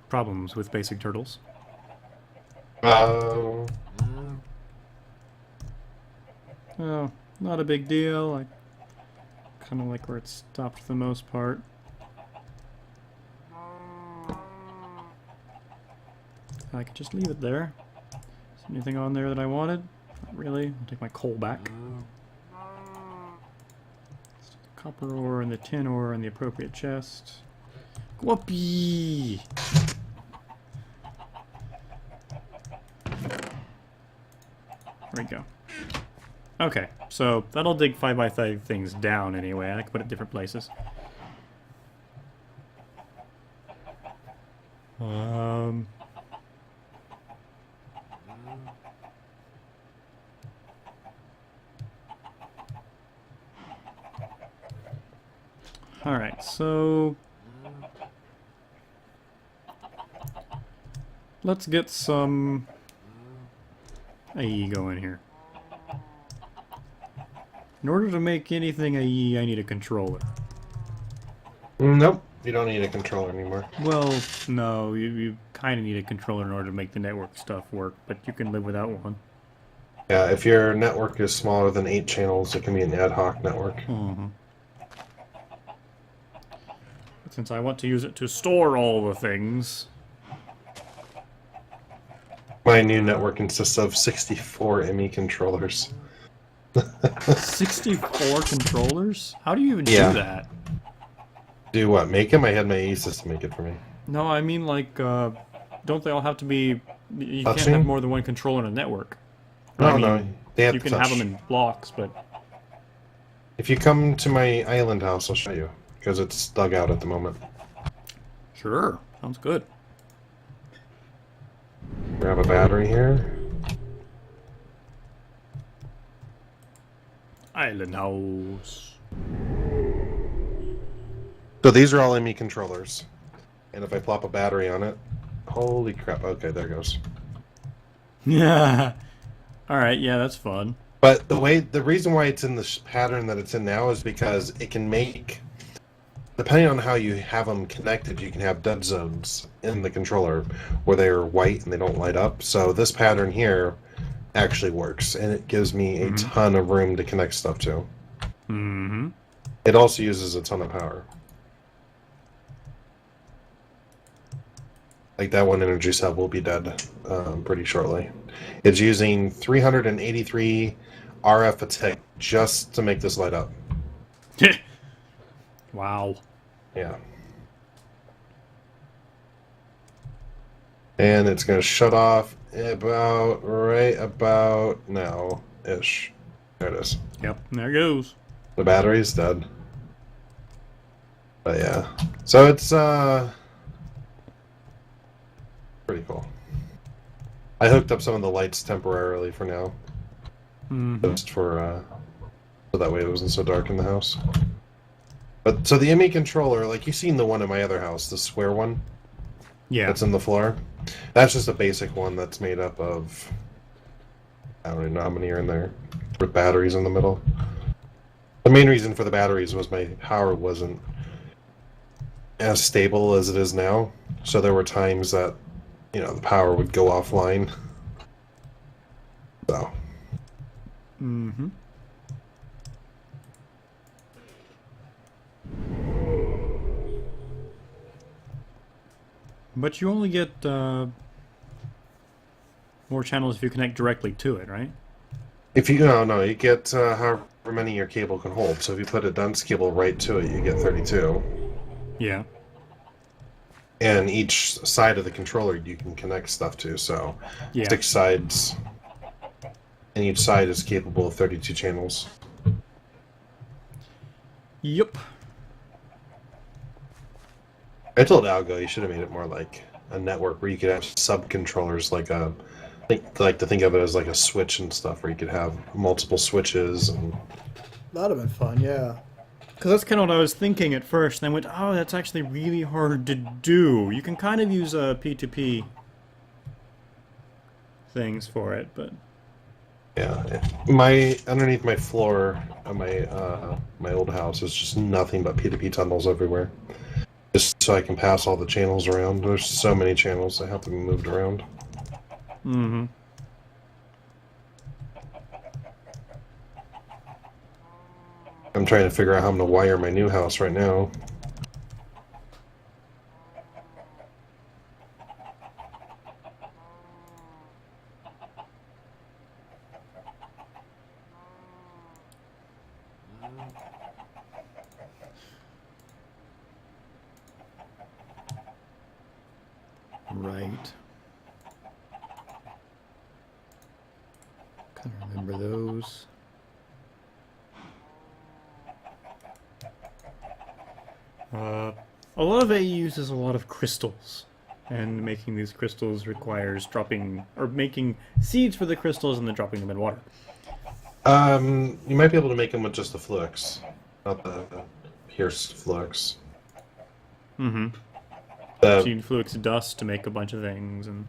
Problems with basic turtles. Oh. Oh, not a big deal. I kind of like where it stopped for the most part. I could just leave it there. Is there anything on there that I wanted? Not really. I'll take my coal back. Copper ore and the tin ore in the appropriate chest. Whoopee! There we go. Okay, so that'll dig 5x5 things down anyway. I can put it different places. Alright, so let's get some AE going here. In order to make anything AE, I need a controller. Nope, you don't need a controller anymore. Well, no, you kind of need a controller in order to make the network stuff work, but you can live without one. Yeah, if your network is smaller than 8 channels, it can be an ad hoc network. Mm-hmm. But since I want to use it to store all the things... My new network consists of 64 ME controllers. 64 controllers? How do you even do that? Do what? Make them? I had my AE system make it for me. No, I mean like, don't they all have to be... You can't Touching? have more than one controller in a network. No, I mean, no, they have you to can touch. have them in blocks, but... If you come to my island house, I'll show you. Because it's dug out at the moment. Sure, sounds good. Grab a battery here. Island house. So these are all ME controllers. And if I plop a battery on it... Holy crap. Okay, there it goes. Yeah. Alright, yeah, that's fun. But the reason why it's in this pattern that it's in now is because it can make... Depending on how you have them connected, you can have dead zones in the controller where they are white and they don't light up. So this pattern here actually works, and it gives me a ton of room to connect stuff to. Mm-hmm. It also uses a ton of power. Like that one energy cell will be dead pretty shortly. It's using 383 RF a tick just to make this light up. Wow. Yeah. And it's going to shut off right about now-ish. There it is. Yep, there goes. The battery's dead. But yeah. So it's pretty cool. I hooked up some of the lights temporarily for now. Just for so that way it wasn't so dark in the house. But so the ME controller, like you've seen the one in my other house, the square one. Yeah. That's in the floor. That's just a basic one that's made up of, I don't even know how many are in there, with batteries in the middle. The main reason for the batteries was my power wasn't as stable as it is now. So there were times that, you know, the power would go offline. So. Mm-hmm. But you only get more channels if you connect directly to it, right? If you no, you get however many your cable can hold. So if you put a dunce cable right to it, you get 32. Yeah. And each side of the controller you can connect stuff to. So 6 sides, and each side is capable of 32 channels. Yep. I told Algo you should have made it more like a network where you could have sub-controllers, like a, like to think of it as like a switch and stuff, where you could have multiple switches and. That'd have been fun, yeah. Because that's kind of what I was thinking at first, and I went, oh, that's actually really hard to do. You can kind of use P2P things for it, but... Yeah, underneath my floor of my old house is just nothing but P2P tunnels everywhere. Just so I can pass all the channels around. There's so many channels that have to be moved around. Mm-hmm. I'm trying to figure out how I'm going to wire my new house right now. right. Kind of remember those. A lot of AE uses a lot of crystals, and making these crystals requires dropping or making seeds for the crystals and then dropping them in water. You might be able to make them with just the flux, not the pierced flux. Mm-hmm. The So you can flux dust to make a bunch of things and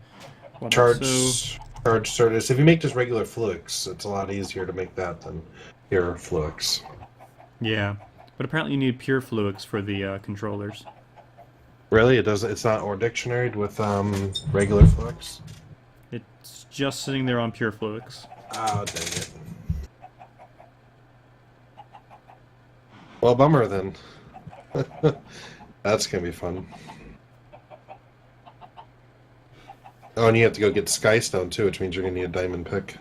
whatnot. charge So, Certus. If you make just regular flux, it's a lot easier to make that than pure flux. yeah, but apparently you need pure flux for the controllers. Really, it does. It's not or dictionaried with regular flux. It's just sitting there on pure flux. Ah, dang it. Well, bummer then. That's gonna be fun. Oh, and you have to go get Skystone too, which means you're gonna need a diamond pick.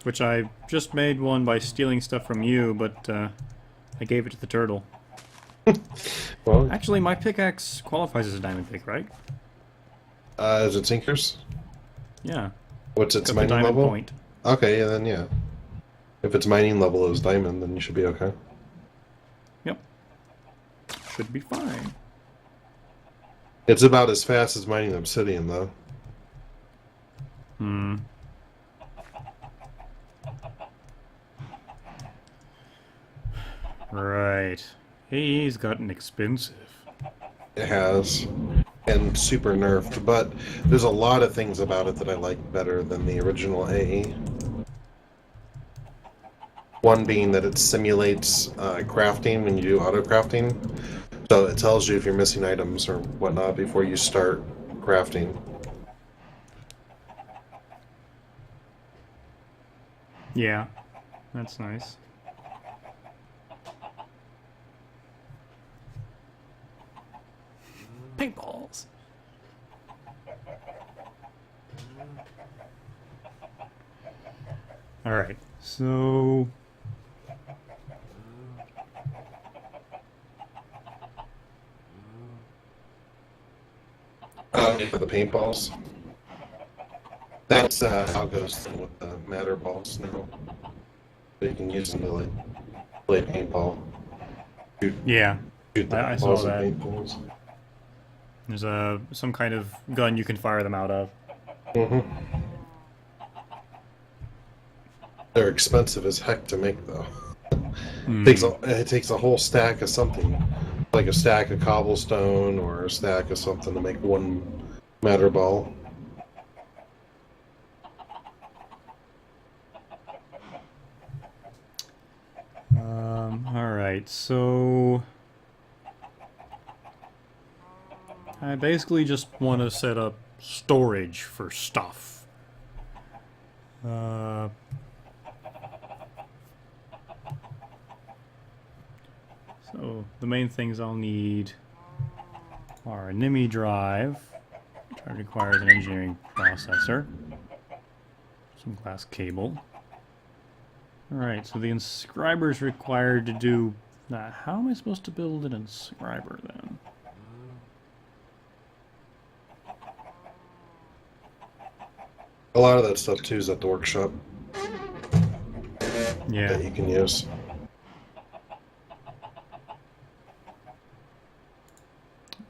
Which I just made one by stealing stuff from you, but I gave it to the turtle. Well, Actually, my pickaxe qualifies as a diamond pick, right? is it Tinkers? Yeah. What's its Got the mining diamond level? point. Okay, yeah, then yeah. If its mining level is diamond, then you should be okay. Yep. Should be fine. It's about as fast as mining obsidian, though. Hmm. Right. He's gotten expensive. It has. And super nerfed, but there's a lot of things about it that I like better than the original AE. One being that it simulates crafting when you do auto crafting. So it tells you if you're missing items or whatnot before you start crafting. Yeah. That's nice. Paintballs. Alright, so... For the paintballs. That's how it goes with the matter balls now. So you can use them to like play paintball. Yeah, Shoot the I saw balls with that. paintballs. There's some kind of gun you can fire them out of. Mm-hmm. They're expensive as heck to make, though. It takes a whole stack of something, like a stack of cobblestone or a stack of something to make one matter ball. Alright, so... I basically just want to set up storage for stuff. So, the main things I'll need are a NIMI drive, which requires an engineering processor, some glass cable. Alright, so the inscriber is required to do... how am I supposed to build an inscriber then? A lot of that stuff too is at the workshop Yeah. that you can use.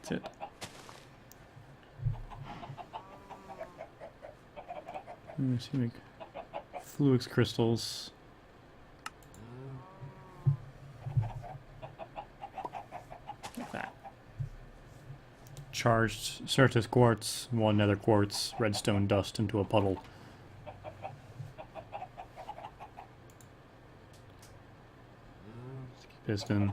That's it. Let me see, make Fluix crystals. Like that. Charged Certus quartz, one nether quartz, redstone dust into a puddle. Piston.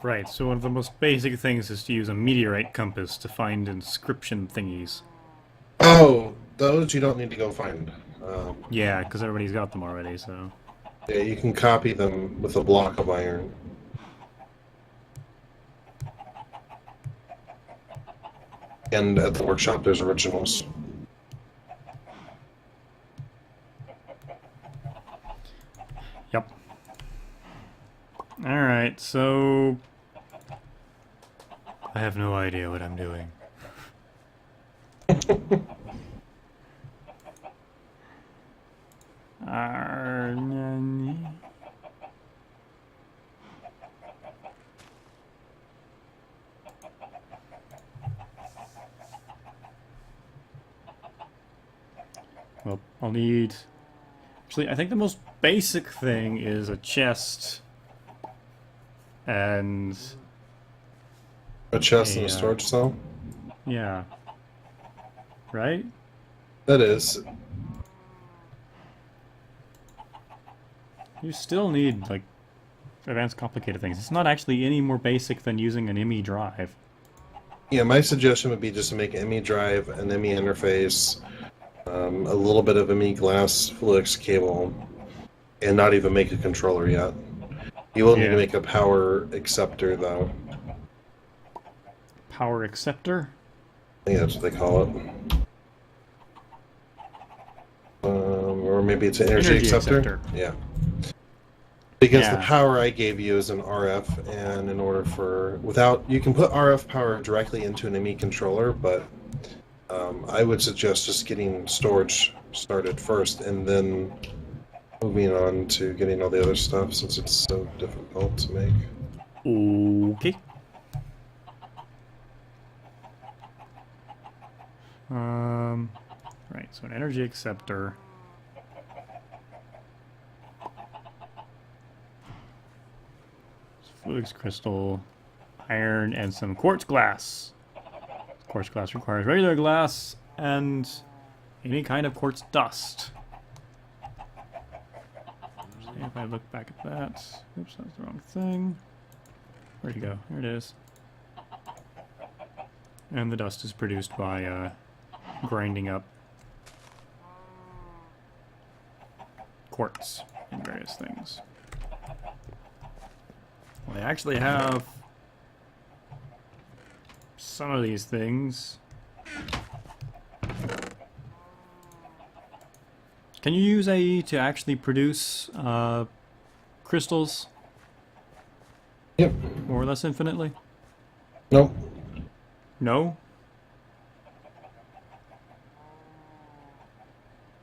Right, so one of the most basic things is to use a meteorite compass to find inscription thingies. Oh, those you don't need to go find. Yeah, because everybody's got them already, so... Yeah, you can copy them with a block of iron. And at the workshop, there's originals. Yep. Alright, so... I have no idea what I'm doing. Well, I'll need... Actually, I think the most basic thing is a chest and... A chest and a storage cell? Yeah. Right? That is. You still need, like, advanced complicated things. It's not actually any more basic than using an ME drive. Yeah, my suggestion would be just to make an ME drive, an ME interface, a little bit of ME glass Fluix cable, and not even make a controller yet. You will need to make a power acceptor, though. Power acceptor? I think that's what they call it. Or maybe it's an energy acceptor. Yeah. Because the power I gave you is an RF, and in order for... You can put RF power directly into an ME controller, but I would suggest just getting storage started first, and then moving on to getting all the other stuff, since it's so difficult to make. Okay. Right, so an energy acceptor. Fluix crystal, iron, and some quartz glass. Quartz glass requires regular glass and any kind of quartz dust. See if I look back at that. Oops, that's the wrong thing. Where'd it go? There it is. And the dust is produced by grinding up quartz and various things. Well, I actually have some of these things. Can you use AE to actually produce crystals? Yep. More or less infinitely? Nope. No?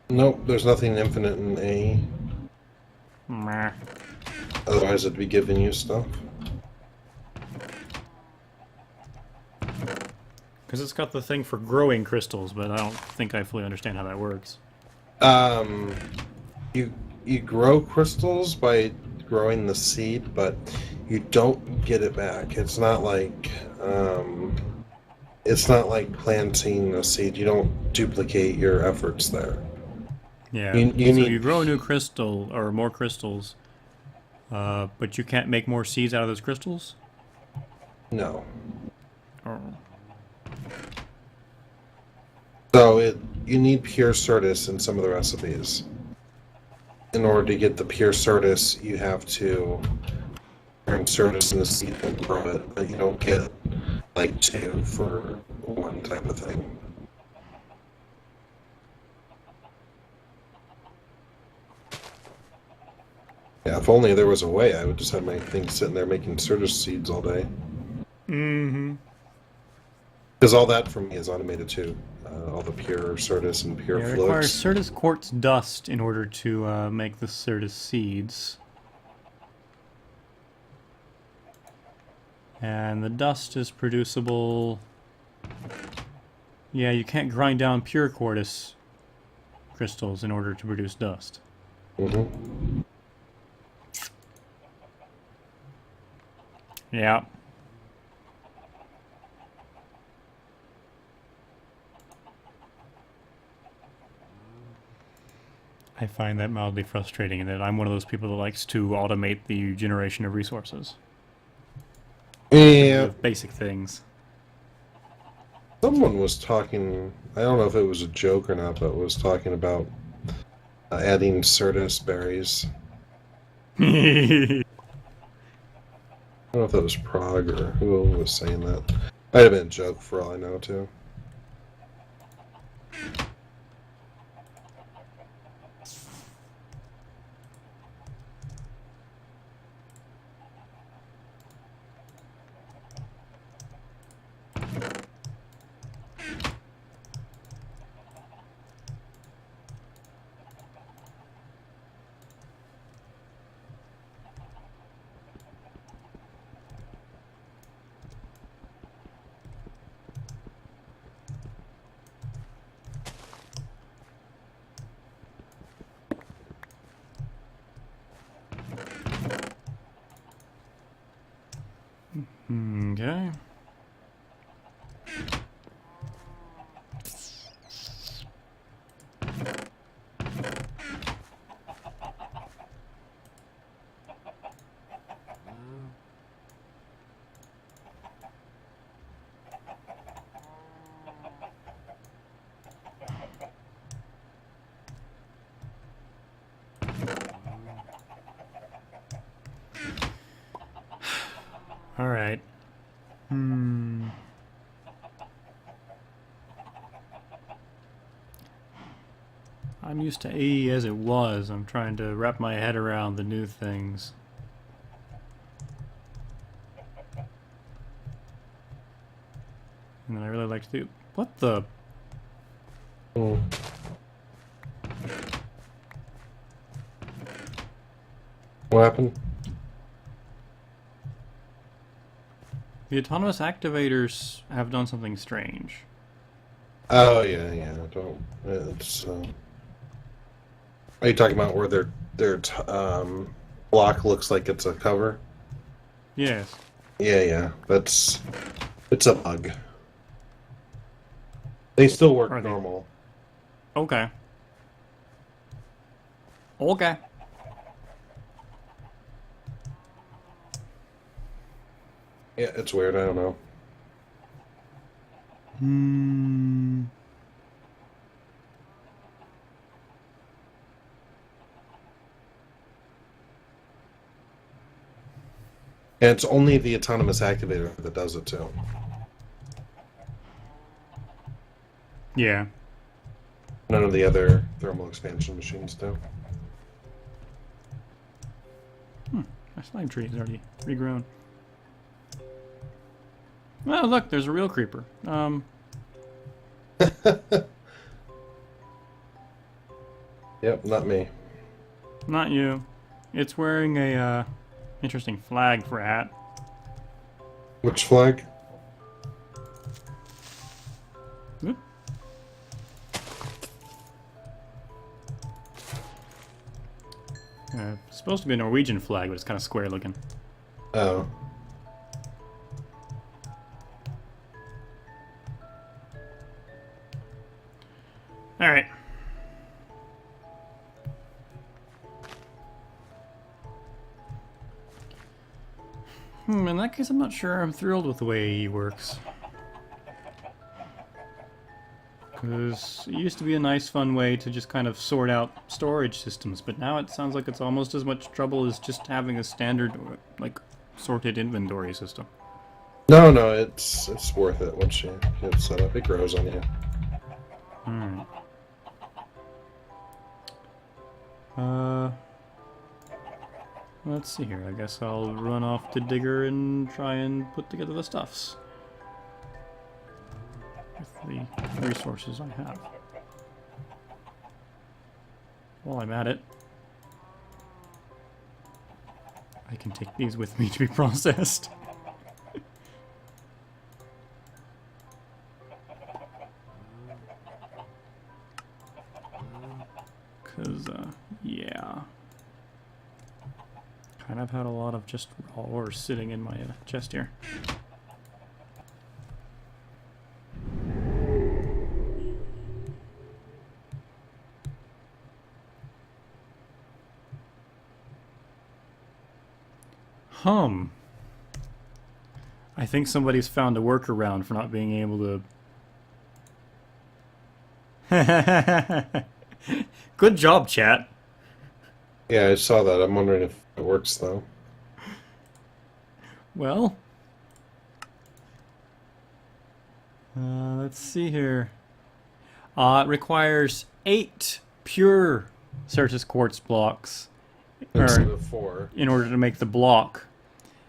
Nope, there's nothing infinite in A. Meh. Otherwise it'd be giving you stuff. Because it's got the thing for growing crystals, but I don't think I fully understand how that works. You grow crystals by growing the seed, but you don't get it back. It's not like planting a seed. You don't duplicate your efforts there. Yeah. You grow a new crystal or more crystals, but you can't make more seeds out of those crystals? No. Oh. So you need pure Certus in some of the recipes. In order to get the pure Certus, you have to turn Certus in the seed and grow it, but you don't get like 2 for 1 type of thing. Yeah, if only there was a way, I would just have my thing sitting there making Certus seeds all day. Mm-hmm. Because all that for me is automated too. All the pure Certus and pure It Fluix. requires Certus quartz dust in order to make the Certus seeds. And the dust is producible... Yeah, you can't grind down pure quartz crystals in order to produce dust. Mm-hmm. Yeah. I find that mildly frustrating, and that I'm one of those people that likes to automate the generation of resources. Yeah. Basic things. Someone was talking, I don't know if it was a joke or not, but was talking about adding Certus berries I don't know if that was Prague or who was saying that. Might have been a joke for all I know, too. Okay. All right. I'm used to AE as it was. I'm trying to wrap my head around the new things. And then I really like to do... What the... Oh. What happened? The autonomous activators have done something strange. Oh, yeah. Don't... It's, Are you talking about where their block looks like it's a cover? Yes. Yeah. It's a bug. They still work Are they? normal. Okay. Okay. Yeah, it's weird. I don't know. And it's only the autonomous activator that does it too. Yeah. None of the other thermal expansion machines do. My slime tree is already regrown. Oh, look, there's a real creeper. Yep, not me. Not you. It's wearing a, interesting flag for a hat. Which flag? Oop. It's supposed to be a Norwegian flag, but it's kind of square looking. Oh. Alright. In that case, I'm not sure I'm thrilled with the way he works. Because it used to be a nice, fun way to just kind of sort out storage systems, but now it sounds like it's almost as much trouble as just having a standard, like, sorted inventory system. No, it's worth it once you get it set up. It grows on you. Alright. Let's see here. I guess I'll run off to Digger and try and put together the stuffs. With the resources I have. While I'm at it, I can take these with me to be processed. Because, yeah. Kind of had a lot of just raw ore sitting in my chest here. I think somebody's found a workaround for not being able to... Good job, chat. Yeah, I saw that. I'm wondering if it works though. Well, let's see here. It requires 8 pure Certus quartz blocks Instead of 4. in order to make the block,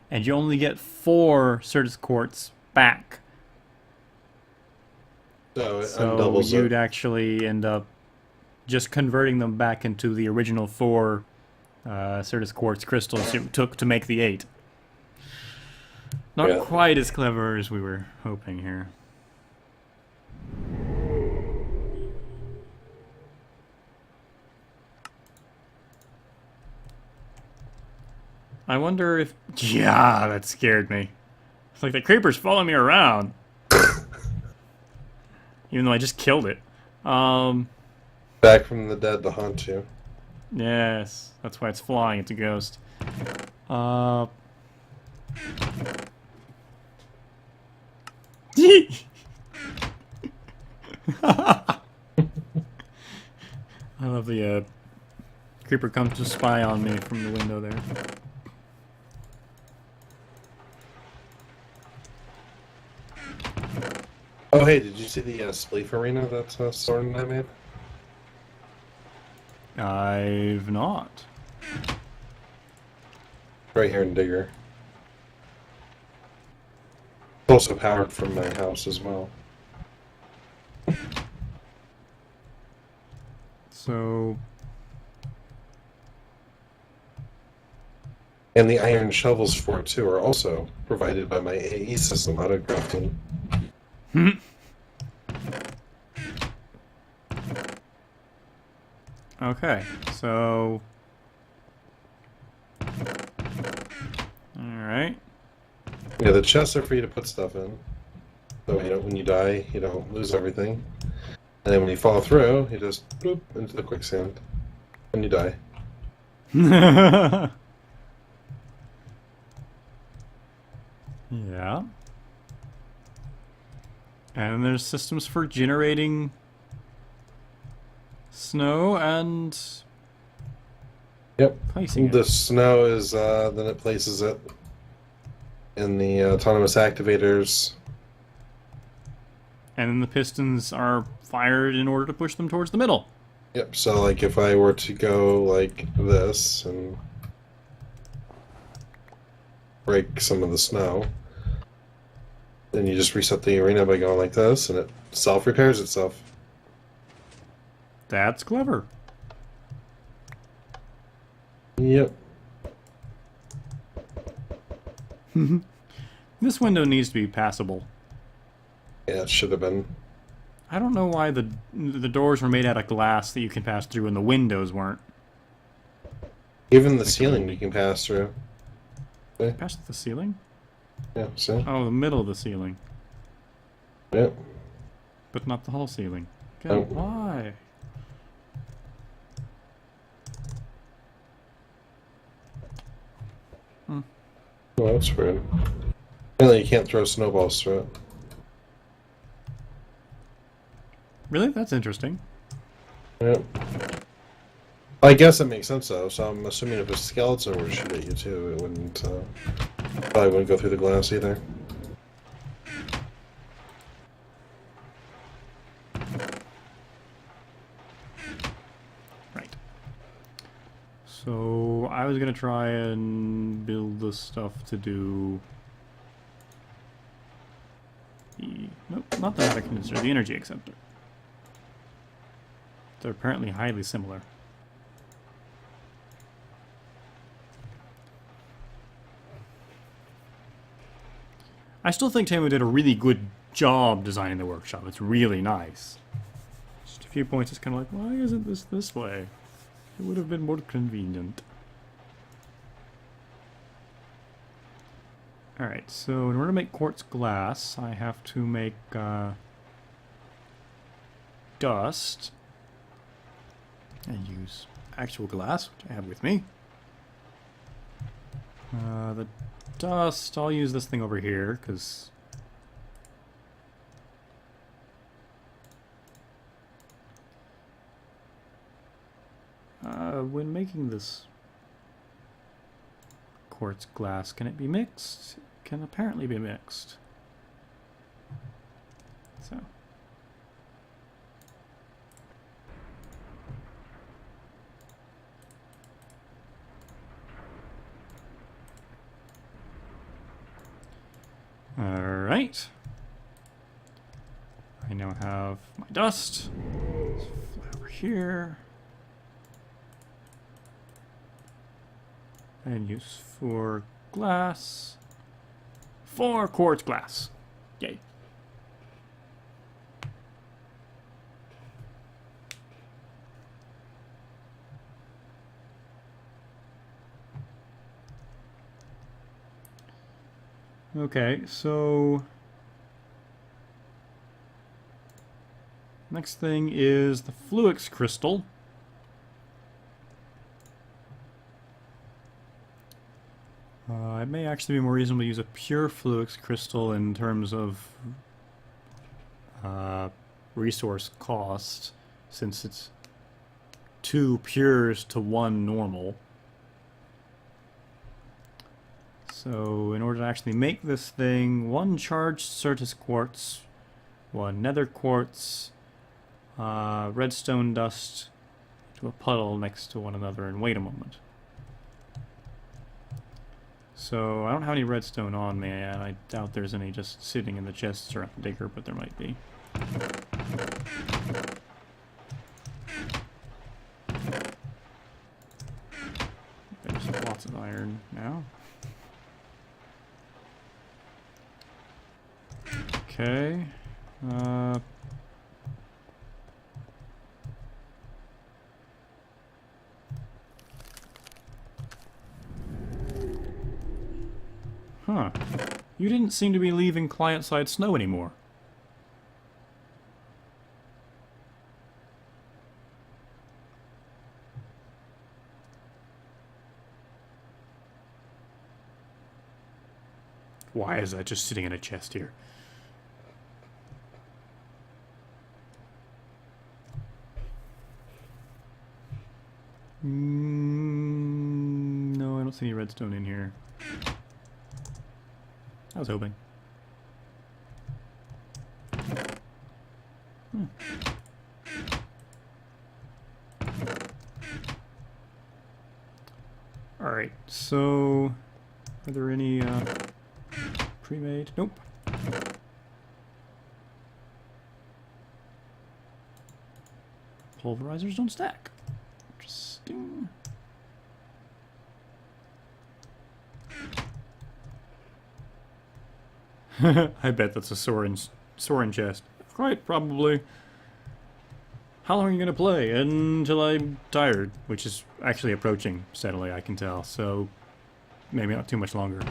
and you only get 4 Certus quartz back. So it So undoubles you'd it. actually end up just converting them back into the original 4 Certus quartz crystals it took to make the 8. Not Yeah. quite as clever as we were hoping here. I wonder if... Yeah, that scared me. It's like the creeper's following me around. Even though I just killed it. Back from the dead to haunt you. Yes, that's why it's flying. It's a ghost. I love the creeper comes to spy on me from the window there. Oh, hey, did you see the Spleef arena that Soren and I made? I've not. Right here in Digger. It's also powered from my house as well. So, And the iron shovels for it too are also provided by my AE system, Autocrafting. okay, so... Alright. Yeah, the chests are for you to put stuff in. So you know, when you die, you don't lose everything. And then when you fall through, you just bloop into the quicksand. And you die. Yeah. And there's systems for generating snow and Yep. placing The it. snow is, then it places it in the autonomous activators. And then the pistons are fired in order to push them towards the middle. Yep, so like if I were to go like this and break some of the snow, then you just reset the arena by going like this and it self-repairs itself. That's clever. Yep. This window needs to be passable. Yeah, it should have been. I don't know why the doors were made out of glass that you can pass through and the windows weren't. Even the ceiling you can pass through. Pass through the ceiling? Yeah, see? Oh, the middle of the ceiling. Yep. But not the whole ceiling. Okay, Oh. why? Oh, that's weird. Apparently you can't throw snowballs through it. Really? That's interesting. Yep. I guess that makes sense though, so I'm assuming if a skeleton were to shoot at you too, it wouldn't, probably wouldn't go through the glass either. Right. So I was gonna try and build the stuff to do the nope, not the matter condenser, the energy acceptor. They're apparently highly similar. I still think Tamu did a really good job designing the workshop. It's really nice. Just a few points. It's kind of like, why isn't this way? It would have been more convenient. Alright, so in order to make quartz glass, I have to make dust and use actual glass, which I have with me. The dust, I'll use this thing over here, because when making this quartz glass, can it be mixed? It can apparently be mixed. So. Alright. I now have my dust. Let's fly over here. And use 4 glass. 4 quartz glass. Yay. Okay, so next thing is the Fluix crystal. It may actually be more reasonable to use a pure Fluix crystal in terms of resource cost, since it's 2 pures to 1 normal. So in order to actually make this thing, 1 charged Certus quartz, 1 nether quartz, redstone dust to a puddle next to one another, and wait a moment. So I don't have any redstone on me, and I doubt there's any just sitting in the chests around the digger, but there might be. There's lots of iron now. Okay. Huh. You didn't seem to be leaving client-side snow anymore. Why is that just sitting in a chest here? No, I don't see any redstone in here. I was hoping. Alright, so are there any pre-made? Nope. Pulverizers don't stack. Interesting. I bet that's a Soren chest. Quite probably. How long are you going to play? Until I'm tired, which is actually approaching steadily, I can tell. So, maybe not too much longer.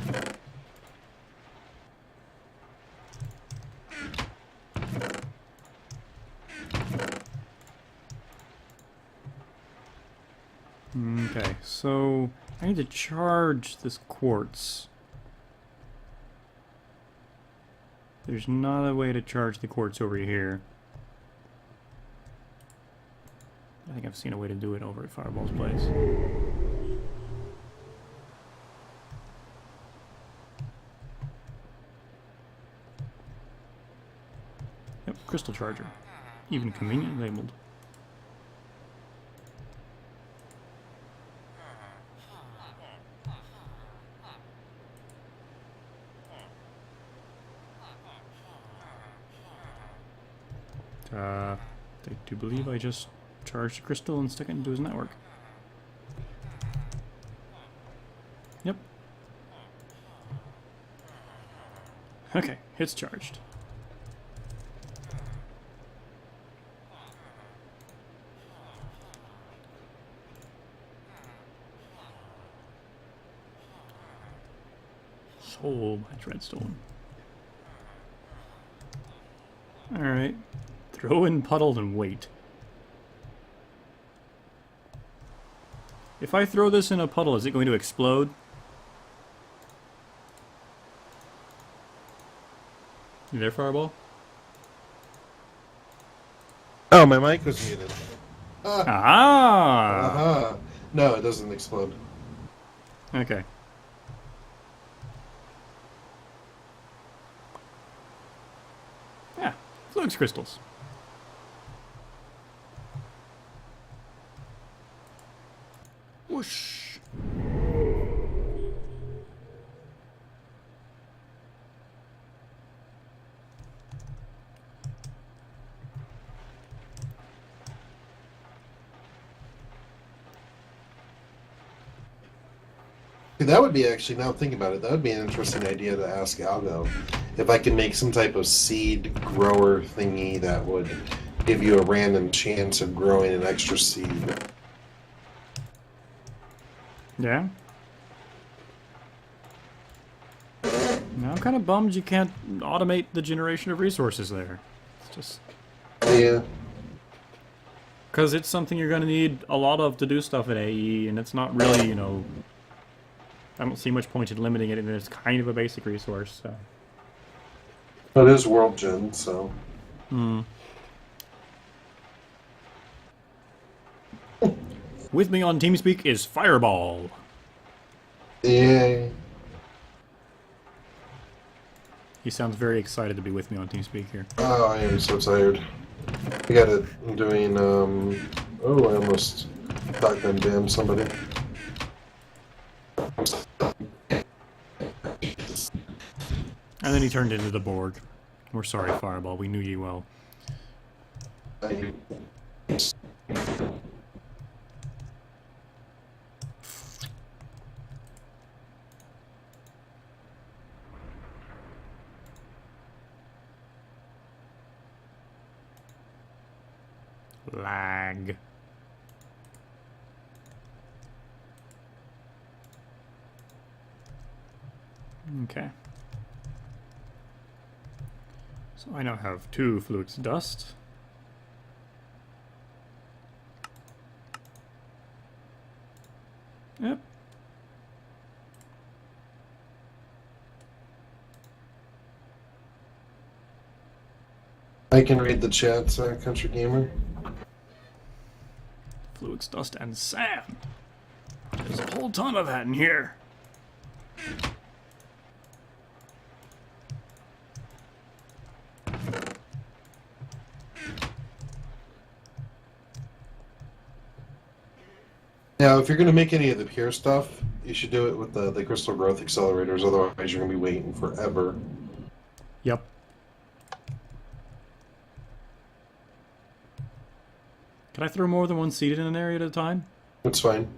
Okay, so I need to charge this quartz. There's not a way to charge the quartz over here. I think I've seen a way to do it over at Fireball's place. Yep, crystal charger. Even conveniently labeled. I do believe I just charged the crystal and stuck it into his network. Yep. Okay, it's charged. So much redstone. Alright. Throw in puddle and wait. If I throw this in a puddle, is it going to explode? You there, Fireball? Oh, my mic was muted. Ah! No, it doesn't explode. Okay. Yeah, flux crystals. Whoosh. That would be actually, now thinking about it, that would be an interesting idea to ask Algo. If I can make some type of seed grower thingy that would give you a random chance of growing an extra seed. Yeah. Now I'm kind of bummed you can't automate the generation of resources there. It's just... Yeah. Because it's something you're going to need a lot of to do stuff at AE, and it's not really, you know... I don't see much point in limiting it, and it's kind of a basic resource, so... It is world gen, so... Hmm. With me on TeamSpeak is Fireball. Yay. He sounds very excited to be with me on TeamSpeak here. Oh, I am so tired. I got it. I'm doing, oh, I almost shotgun damn somebody. And then he turned into the Borg. We're sorry, Fireball. We knew you well. Lag. Okay. So I now have 2 Fluix Dust. Yep. I can read the chat, Country Gamer. Fluix Dust and sand. There's a whole ton of that in here. Now, if you're going to make any of the pure stuff, you should do it with the crystal growth accelerators, otherwise you're going to be waiting forever. Yep. Can I throw more than one seed in an area at a time? That's fine.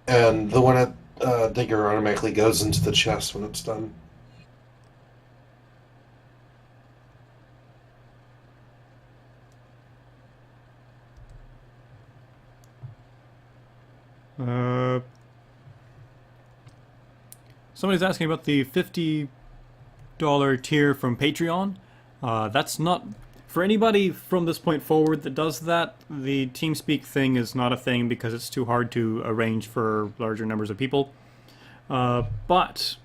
And the one at Digger automatically goes into the chest when it's done. Somebody's asking about the $50 tier from Patreon. That's not... For anybody from this point forward that does that, the TeamSpeak thing is not a thing because it's too hard to arrange for larger numbers of people. But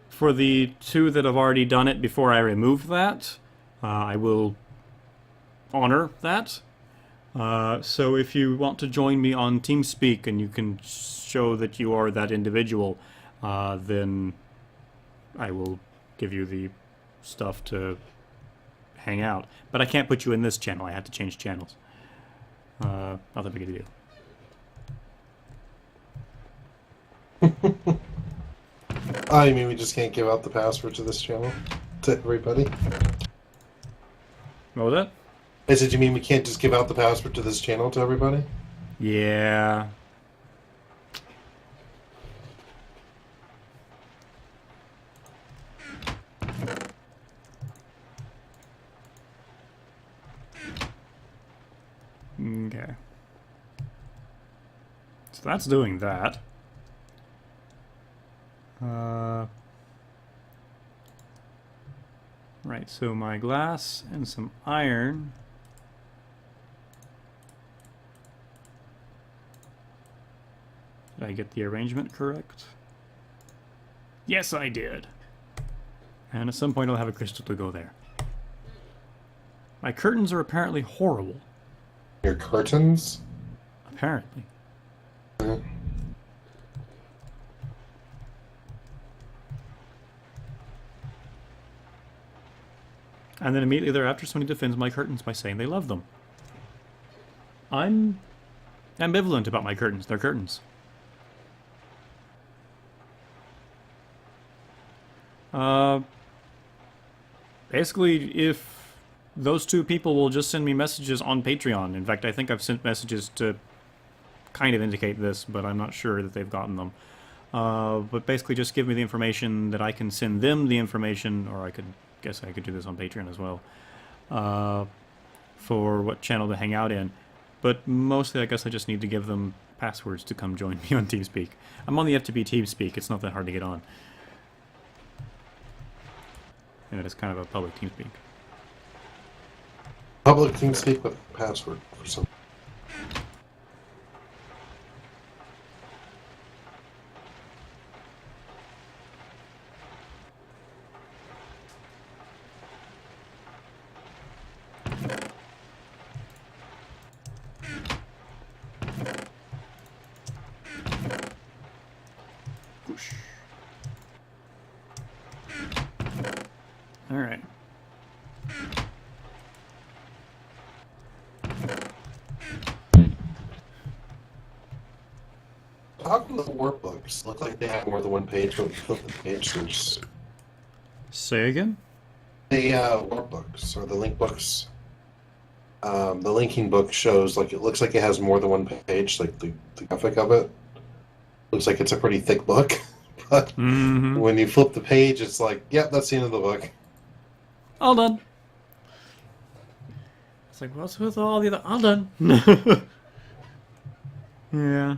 for the 2 that have already done it before I remove that, I will honor that. So if you want to join me on TeamSpeak and you can show that you are that individual, then I will give you the stuff to hang out. But I can't put you in this channel. I have to change channels. Not that big a deal. Oh, you mean we just can't give out the password to this channel to everybody? What was that? I said, you mean we can't just give out the password to this channel to everybody? Yeah. Okay. So that's doing that. Right, so my glass and some iron. Did I get the arrangement correct? Yes, I did. And at some point I'll have a crystal to go there. My curtains are apparently horrible. Your curtains? Apparently. And then immediately thereafter, somebody defends my curtains by saying they love them. I'm ambivalent about my curtains. They're curtains. Basically, if those two people will just send me messages on Patreon. In fact, I think I've sent messages to kind of indicate this, but I'm not sure that they've gotten them. But basically just give me the information that I can send them the information, or I guess I could do this on Patreon as well, for what channel to hang out in. But mostly I guess I just need to give them passwords to come join me on TeamSpeak. I'm on the FTP TeamSpeak, it's not that hard to get on. And it is kind of a public TeamSpeak. Public TeamSpeak with a password for some. Whoosh. All right. How come the workbooks look like they have more than one page, but flip the page there's Say again? the workbooks or the link books? The linking book shows like it looks like it has more than one page, like the graphic of it. Looks like it's a pretty thick book, but when you flip the page, it's like, yep, that's the end of the book. All done. It's like, what's with all the other... All done. Yeah.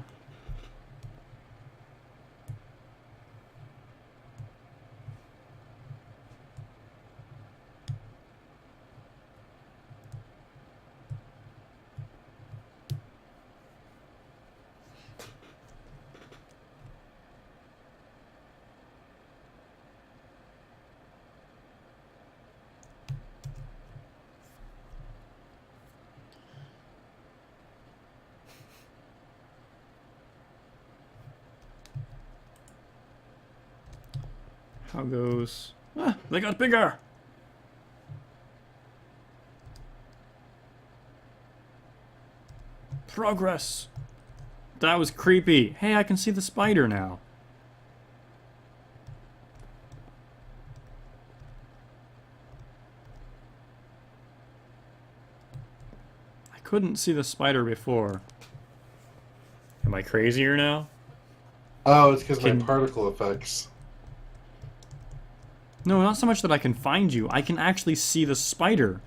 How goes... Ah, they got bigger! Progress! That was creepy. Hey, I can see the spider now. I couldn't see the spider before. Am I crazier now? Oh, it's because my particle effects. No, not so much that I can find you. I can actually see the spider.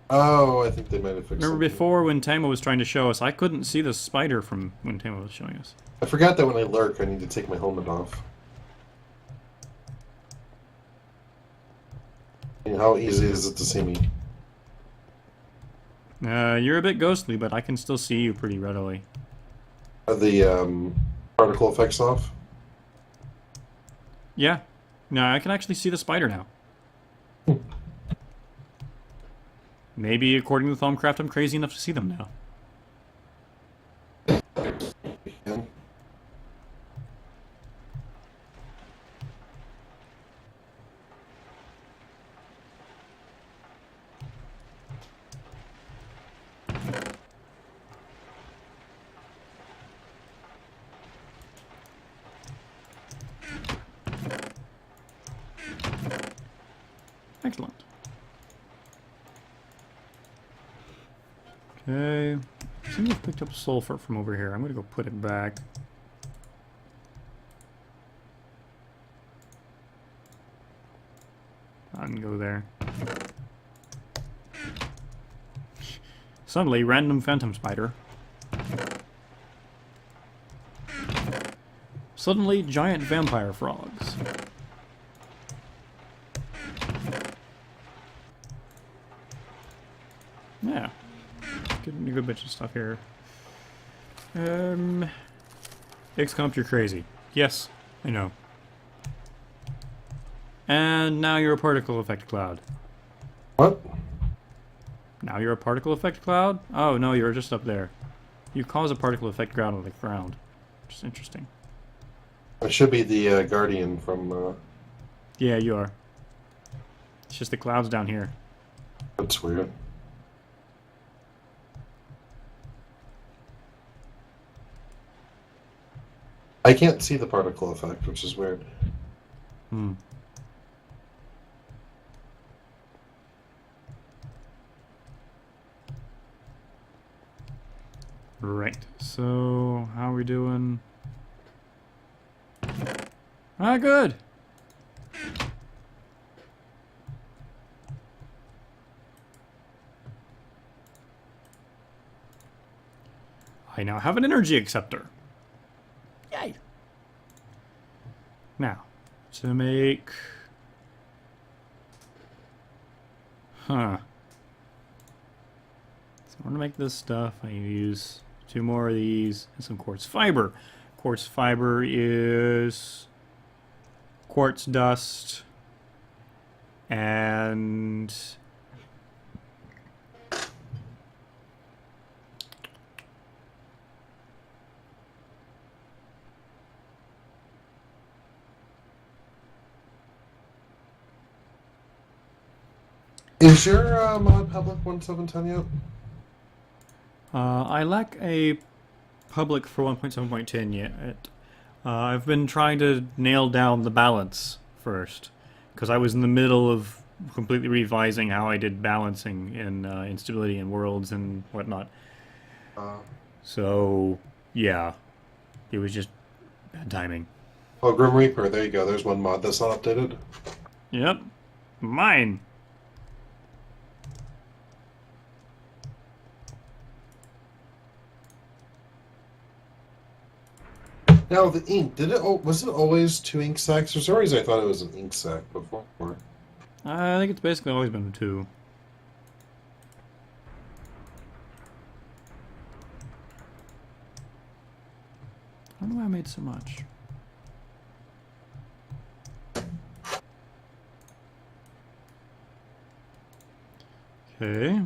Oh, I think they might have fixed Remember something. before when Tamo was trying to show us, I couldn't see the spider from when Tamo was showing us. I forgot that when I lurk, I need to take my helmet off. And how easy is it to see me? You're a bit ghostly, but I can still see you pretty readily. Are the particle effects off? Yeah. No, I can actually see the spider now. Maybe, according to Thaumcraft, I'm crazy enough to see them now. Yeah. Excellent. Okay. I seem to have picked up sulfur from over here. I'm going to go put it back. I can go there. Suddenly, random phantom spider. Suddenly, giant vampire frogs. Yeah. Getting a good bunch of stuff here. XComp, you're crazy. Yes, I know. And now you're a particle effect cloud. What? Now you're a particle effect cloud? Oh, no, you're just up there. You cause a particle effect cloud on the ground. Which is interesting. I should be the guardian from. Yeah, you are. It's just the clouds down here. That's weird. I can't see the particle effect, which is weird. Hmm. Right. So, how are we doing? Ah, good. I now have an energy acceptor. Yay. Now, to make... Huh. So, in order to make this stuff, I use 2 more of these and some quartz fiber. Quartz fiber is quartz dust and Is your mod public 1.710 yet? I lack a public for 1.7.10 yet. I've been trying to nail down the balance first, because I was in the middle of completely revising how I did balancing in instability and worlds and whatnot. So, yeah, it was just bad timing. Oh, Grim Reaper, there you go. There's one mod that's not updated. Yep, mine. Now, the ink, was it always 2 ink sacs? For some reason I thought it was an ink sac before. I think it's basically always been 2. I don't know why I made so much. Okay.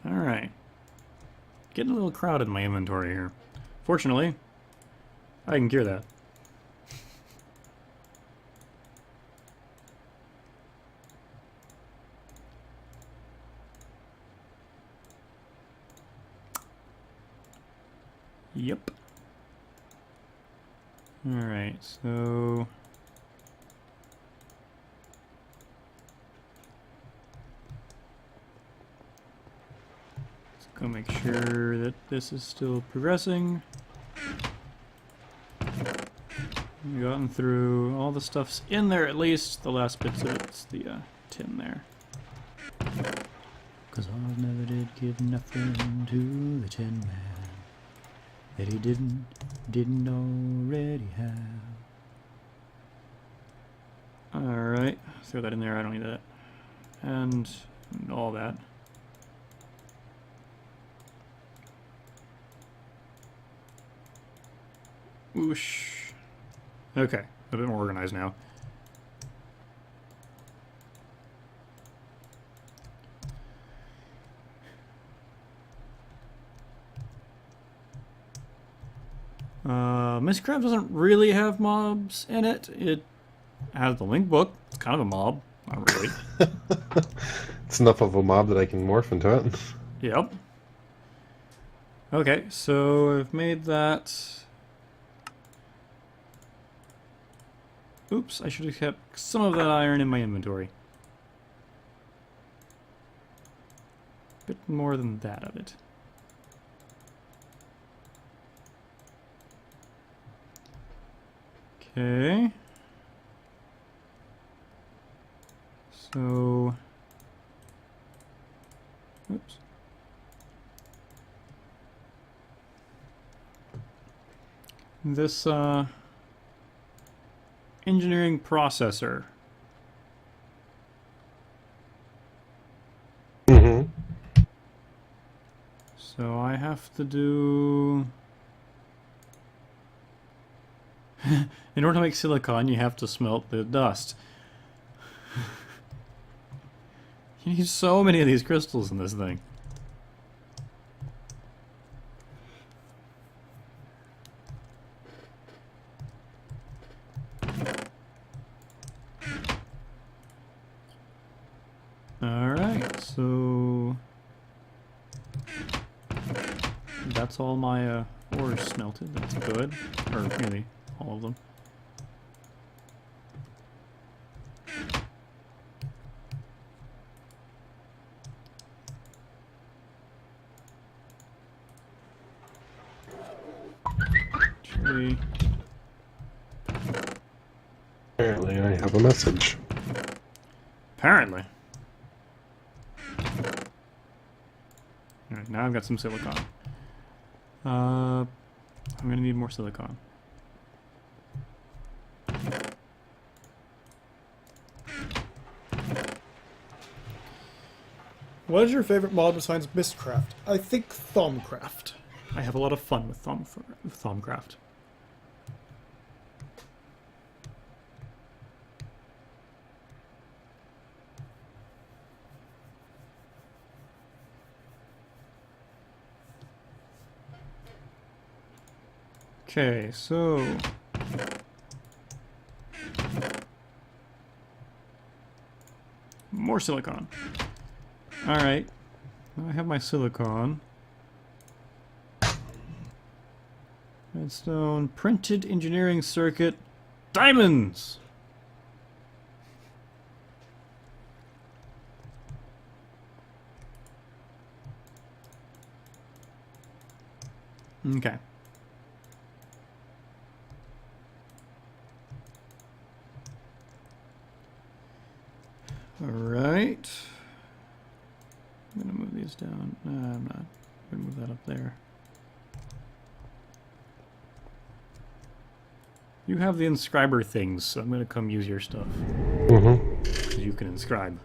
Alright. Getting a little crowded in my inventory here. Fortunately, I can cure that. Yep. Alright, so... let's go make sure that this is still progressing. We've gotten through all the stuff's in there at least. The last bits of it's the tin there. Cause I never did give nothing to the Tin Man that he didn't already have. Alright, throw that in there, I don't need that. And all that. Whoosh. Okay, a bit more organized now. Mistcraft doesn't really have mobs in it. It has the link book. It's kind of a mob. Not really. It's enough of a mob that I can morph into it. Yep. Okay, so I've made that. Oops, I should have kept some of that iron in my inventory. Bit more than that of it. Okay. So... oops. This, engineering processor So I have to do... In order to make silicon, you have to smelt the dust. You need so many of these crystals in this thing. Alright, so... That's all my ore smelted, that's good. Or really, all of them. Actually... Apparently, I have a message. Apparently. Alright, now I've got some silicon. I'm gonna need more silicon. What is your favorite mod besides Mistcraft? I think Thaumcraft. I have a lot of fun with Thaumcraft. Okay, so... More silicon. Alright. Now I have my silicon. Redstone, printed engineering circuit, diamonds! Okay. Alright. I'm gonna move these down. No, I'm not. I'm gonna move that up there. You have the inscriber things, so I'm gonna come use your stuff. Mm-hmm. 'Cause you can inscribe.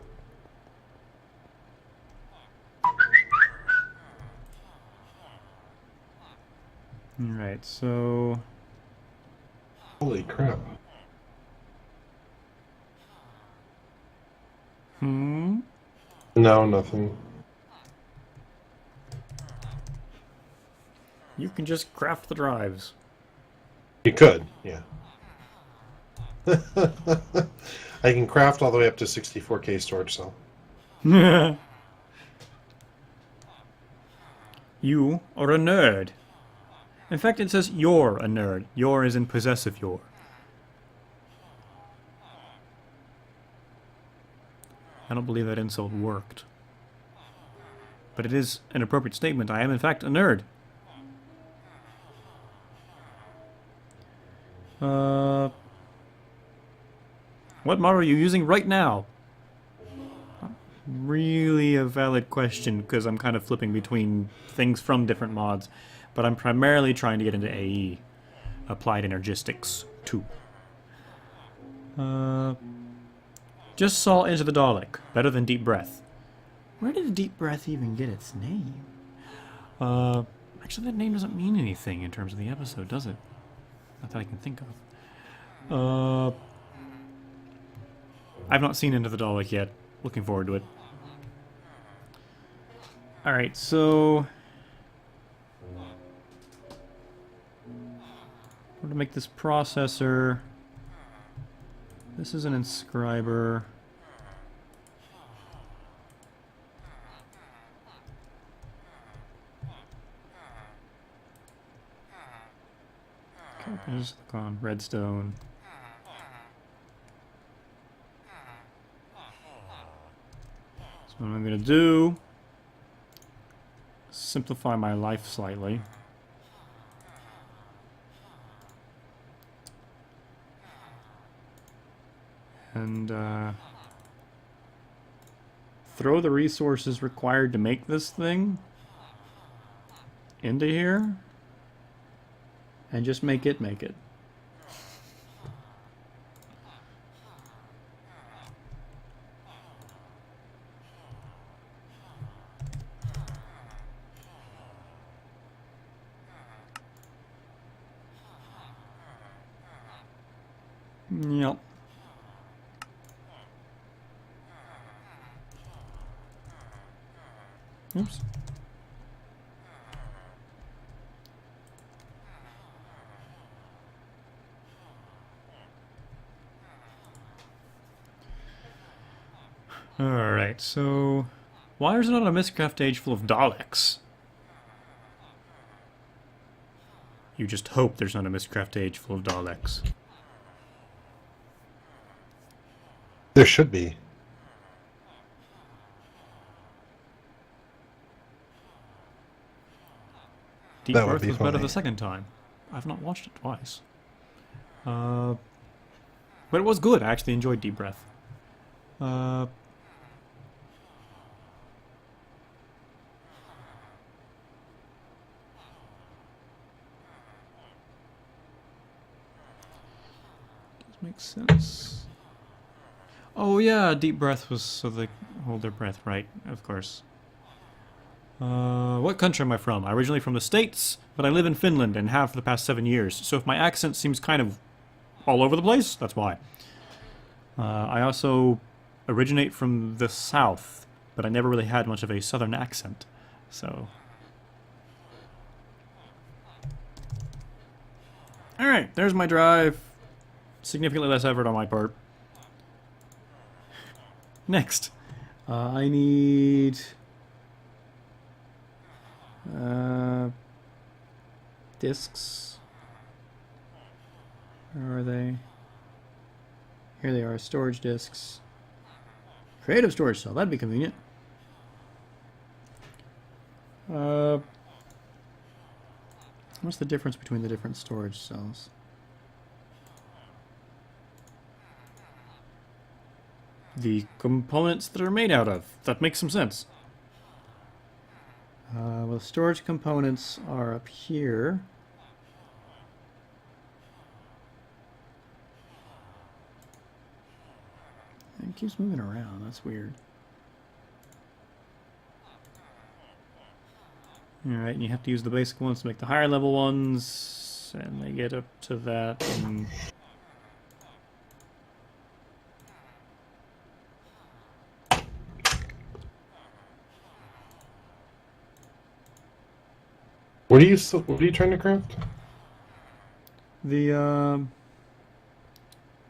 Alright, so... Holy crap. Hmm? No, nothing. You can just craft the drives. You could, yeah. I can craft all the way up to 64K storage cell. You are a nerd. In fact, it says you're a nerd. Your is in possessive your. I don't believe that insult worked. But it is an appropriate statement. I am, in fact, a nerd. What mod are you using right now? Not really a valid question, because I'm kind of flipping between things from different mods. But I'm primarily trying to get into AE. Applied Energistics 2. Just saw Into the Dalek. Better than Deep Breath. Where did Deep Breath even get its name? Actually, that name doesn't mean anything in terms of the episode, does it? Not that I can think of. I've not seen Into the Dalek yet. Looking forward to it. Alright, so... to make this processor... This is an inscriber. Okay, there's silicon, redstone. So what I'm going to do, simplify my life slightly. And throw the resources required to make this thing into here. And just make it. Yep. Oops. Alright, so... Why is it not a Mistcraft age full of Daleks? You just hope there's not a Mistcraft age full of Daleks. There should be. Deep That would Birth be was better funny. the second time. I've not watched it twice. But it was good. I actually enjoyed Deep Breath. Does make sense. Oh yeah, Deep Breath was so they hold their breath, right? Of course. What country am I from? I'm originally from the States, but I live in Finland and have for the past 7 years. So if my accent seems kind of all over the place, that's why. I also originate from the South, but I never really had much of a Southern accent. So... Alright, there's my drive. Significantly less effort on my part. Next. I need... discs. Where are they? Here they are, storage disks. Creative storage cell, that'd be convenient. What's the difference between the different storage cells? The components that are made out of. That makes some sense. Well, storage components are up here. It keeps moving around. That's weird. Alright, and you have to use the basic ones to make the higher level ones, and they get up to that, and... What are you trying to craft? The,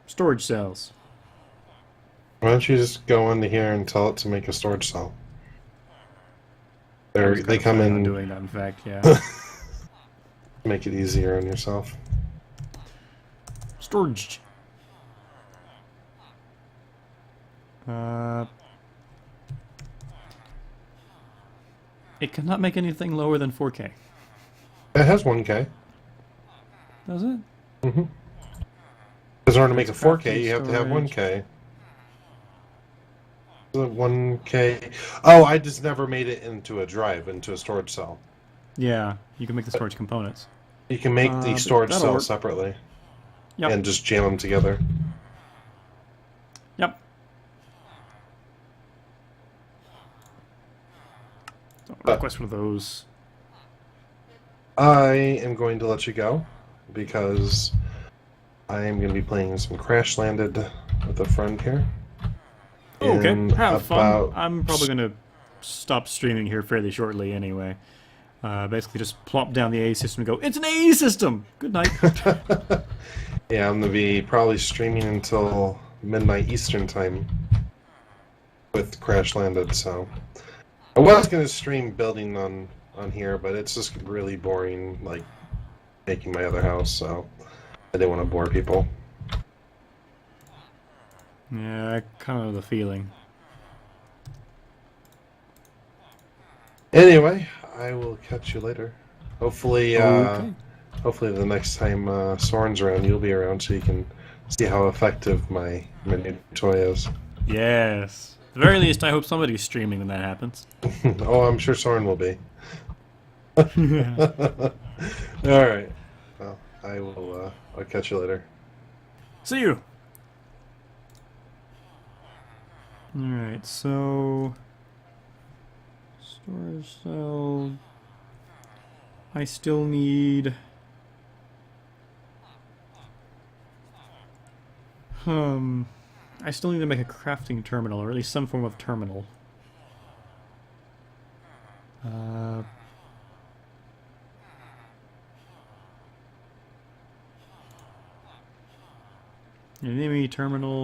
storage cells. Why don't you just go into here and tell it to make a storage cell? They come in. Doing that, in fact, yeah. Make it easier on yourself. Storage. It cannot make anything lower than 4K. It has 1K. Does it? Mm-hmm. Because in order to make a It's 4K, crafting you have to have storage. 1K. The 1K. Oh, I just never made it into a drive, into a storage cell. Yeah, you can make the storage components. You can make the But storage that'll cell work. separately Yep. and just jam them together. Yep. So, request one of those. I am going to let you go because I am going to be playing some Crash Landed with a friend here. Oh, okay, in have fun. about- I'm probably going to stop streaming here fairly shortly anyway. Basically just plop down the AE system and go, it's an AE system! Good night. Yeah, I'm going to be probably streaming until midnight Eastern time with Crash Landed, so... I was going to stream building on here, but it's just really boring, like, making my other house, so I didn't want to bore people. Yeah, I kind of have the feeling. Anyway, I will catch you later. Hopefully, Okay. hopefully the next time Soren's around, you'll be around so you can see how effective my new toy is. Yes. At the very least, I hope somebody's streaming when that happens. Oh, I'm sure Soren will be. Alright. Well, I will, I'll catch you later. See you! Alright, so... Storage cell... I still need... I still need to make a crafting terminal, or at least some form of terminal. Enemy terminal.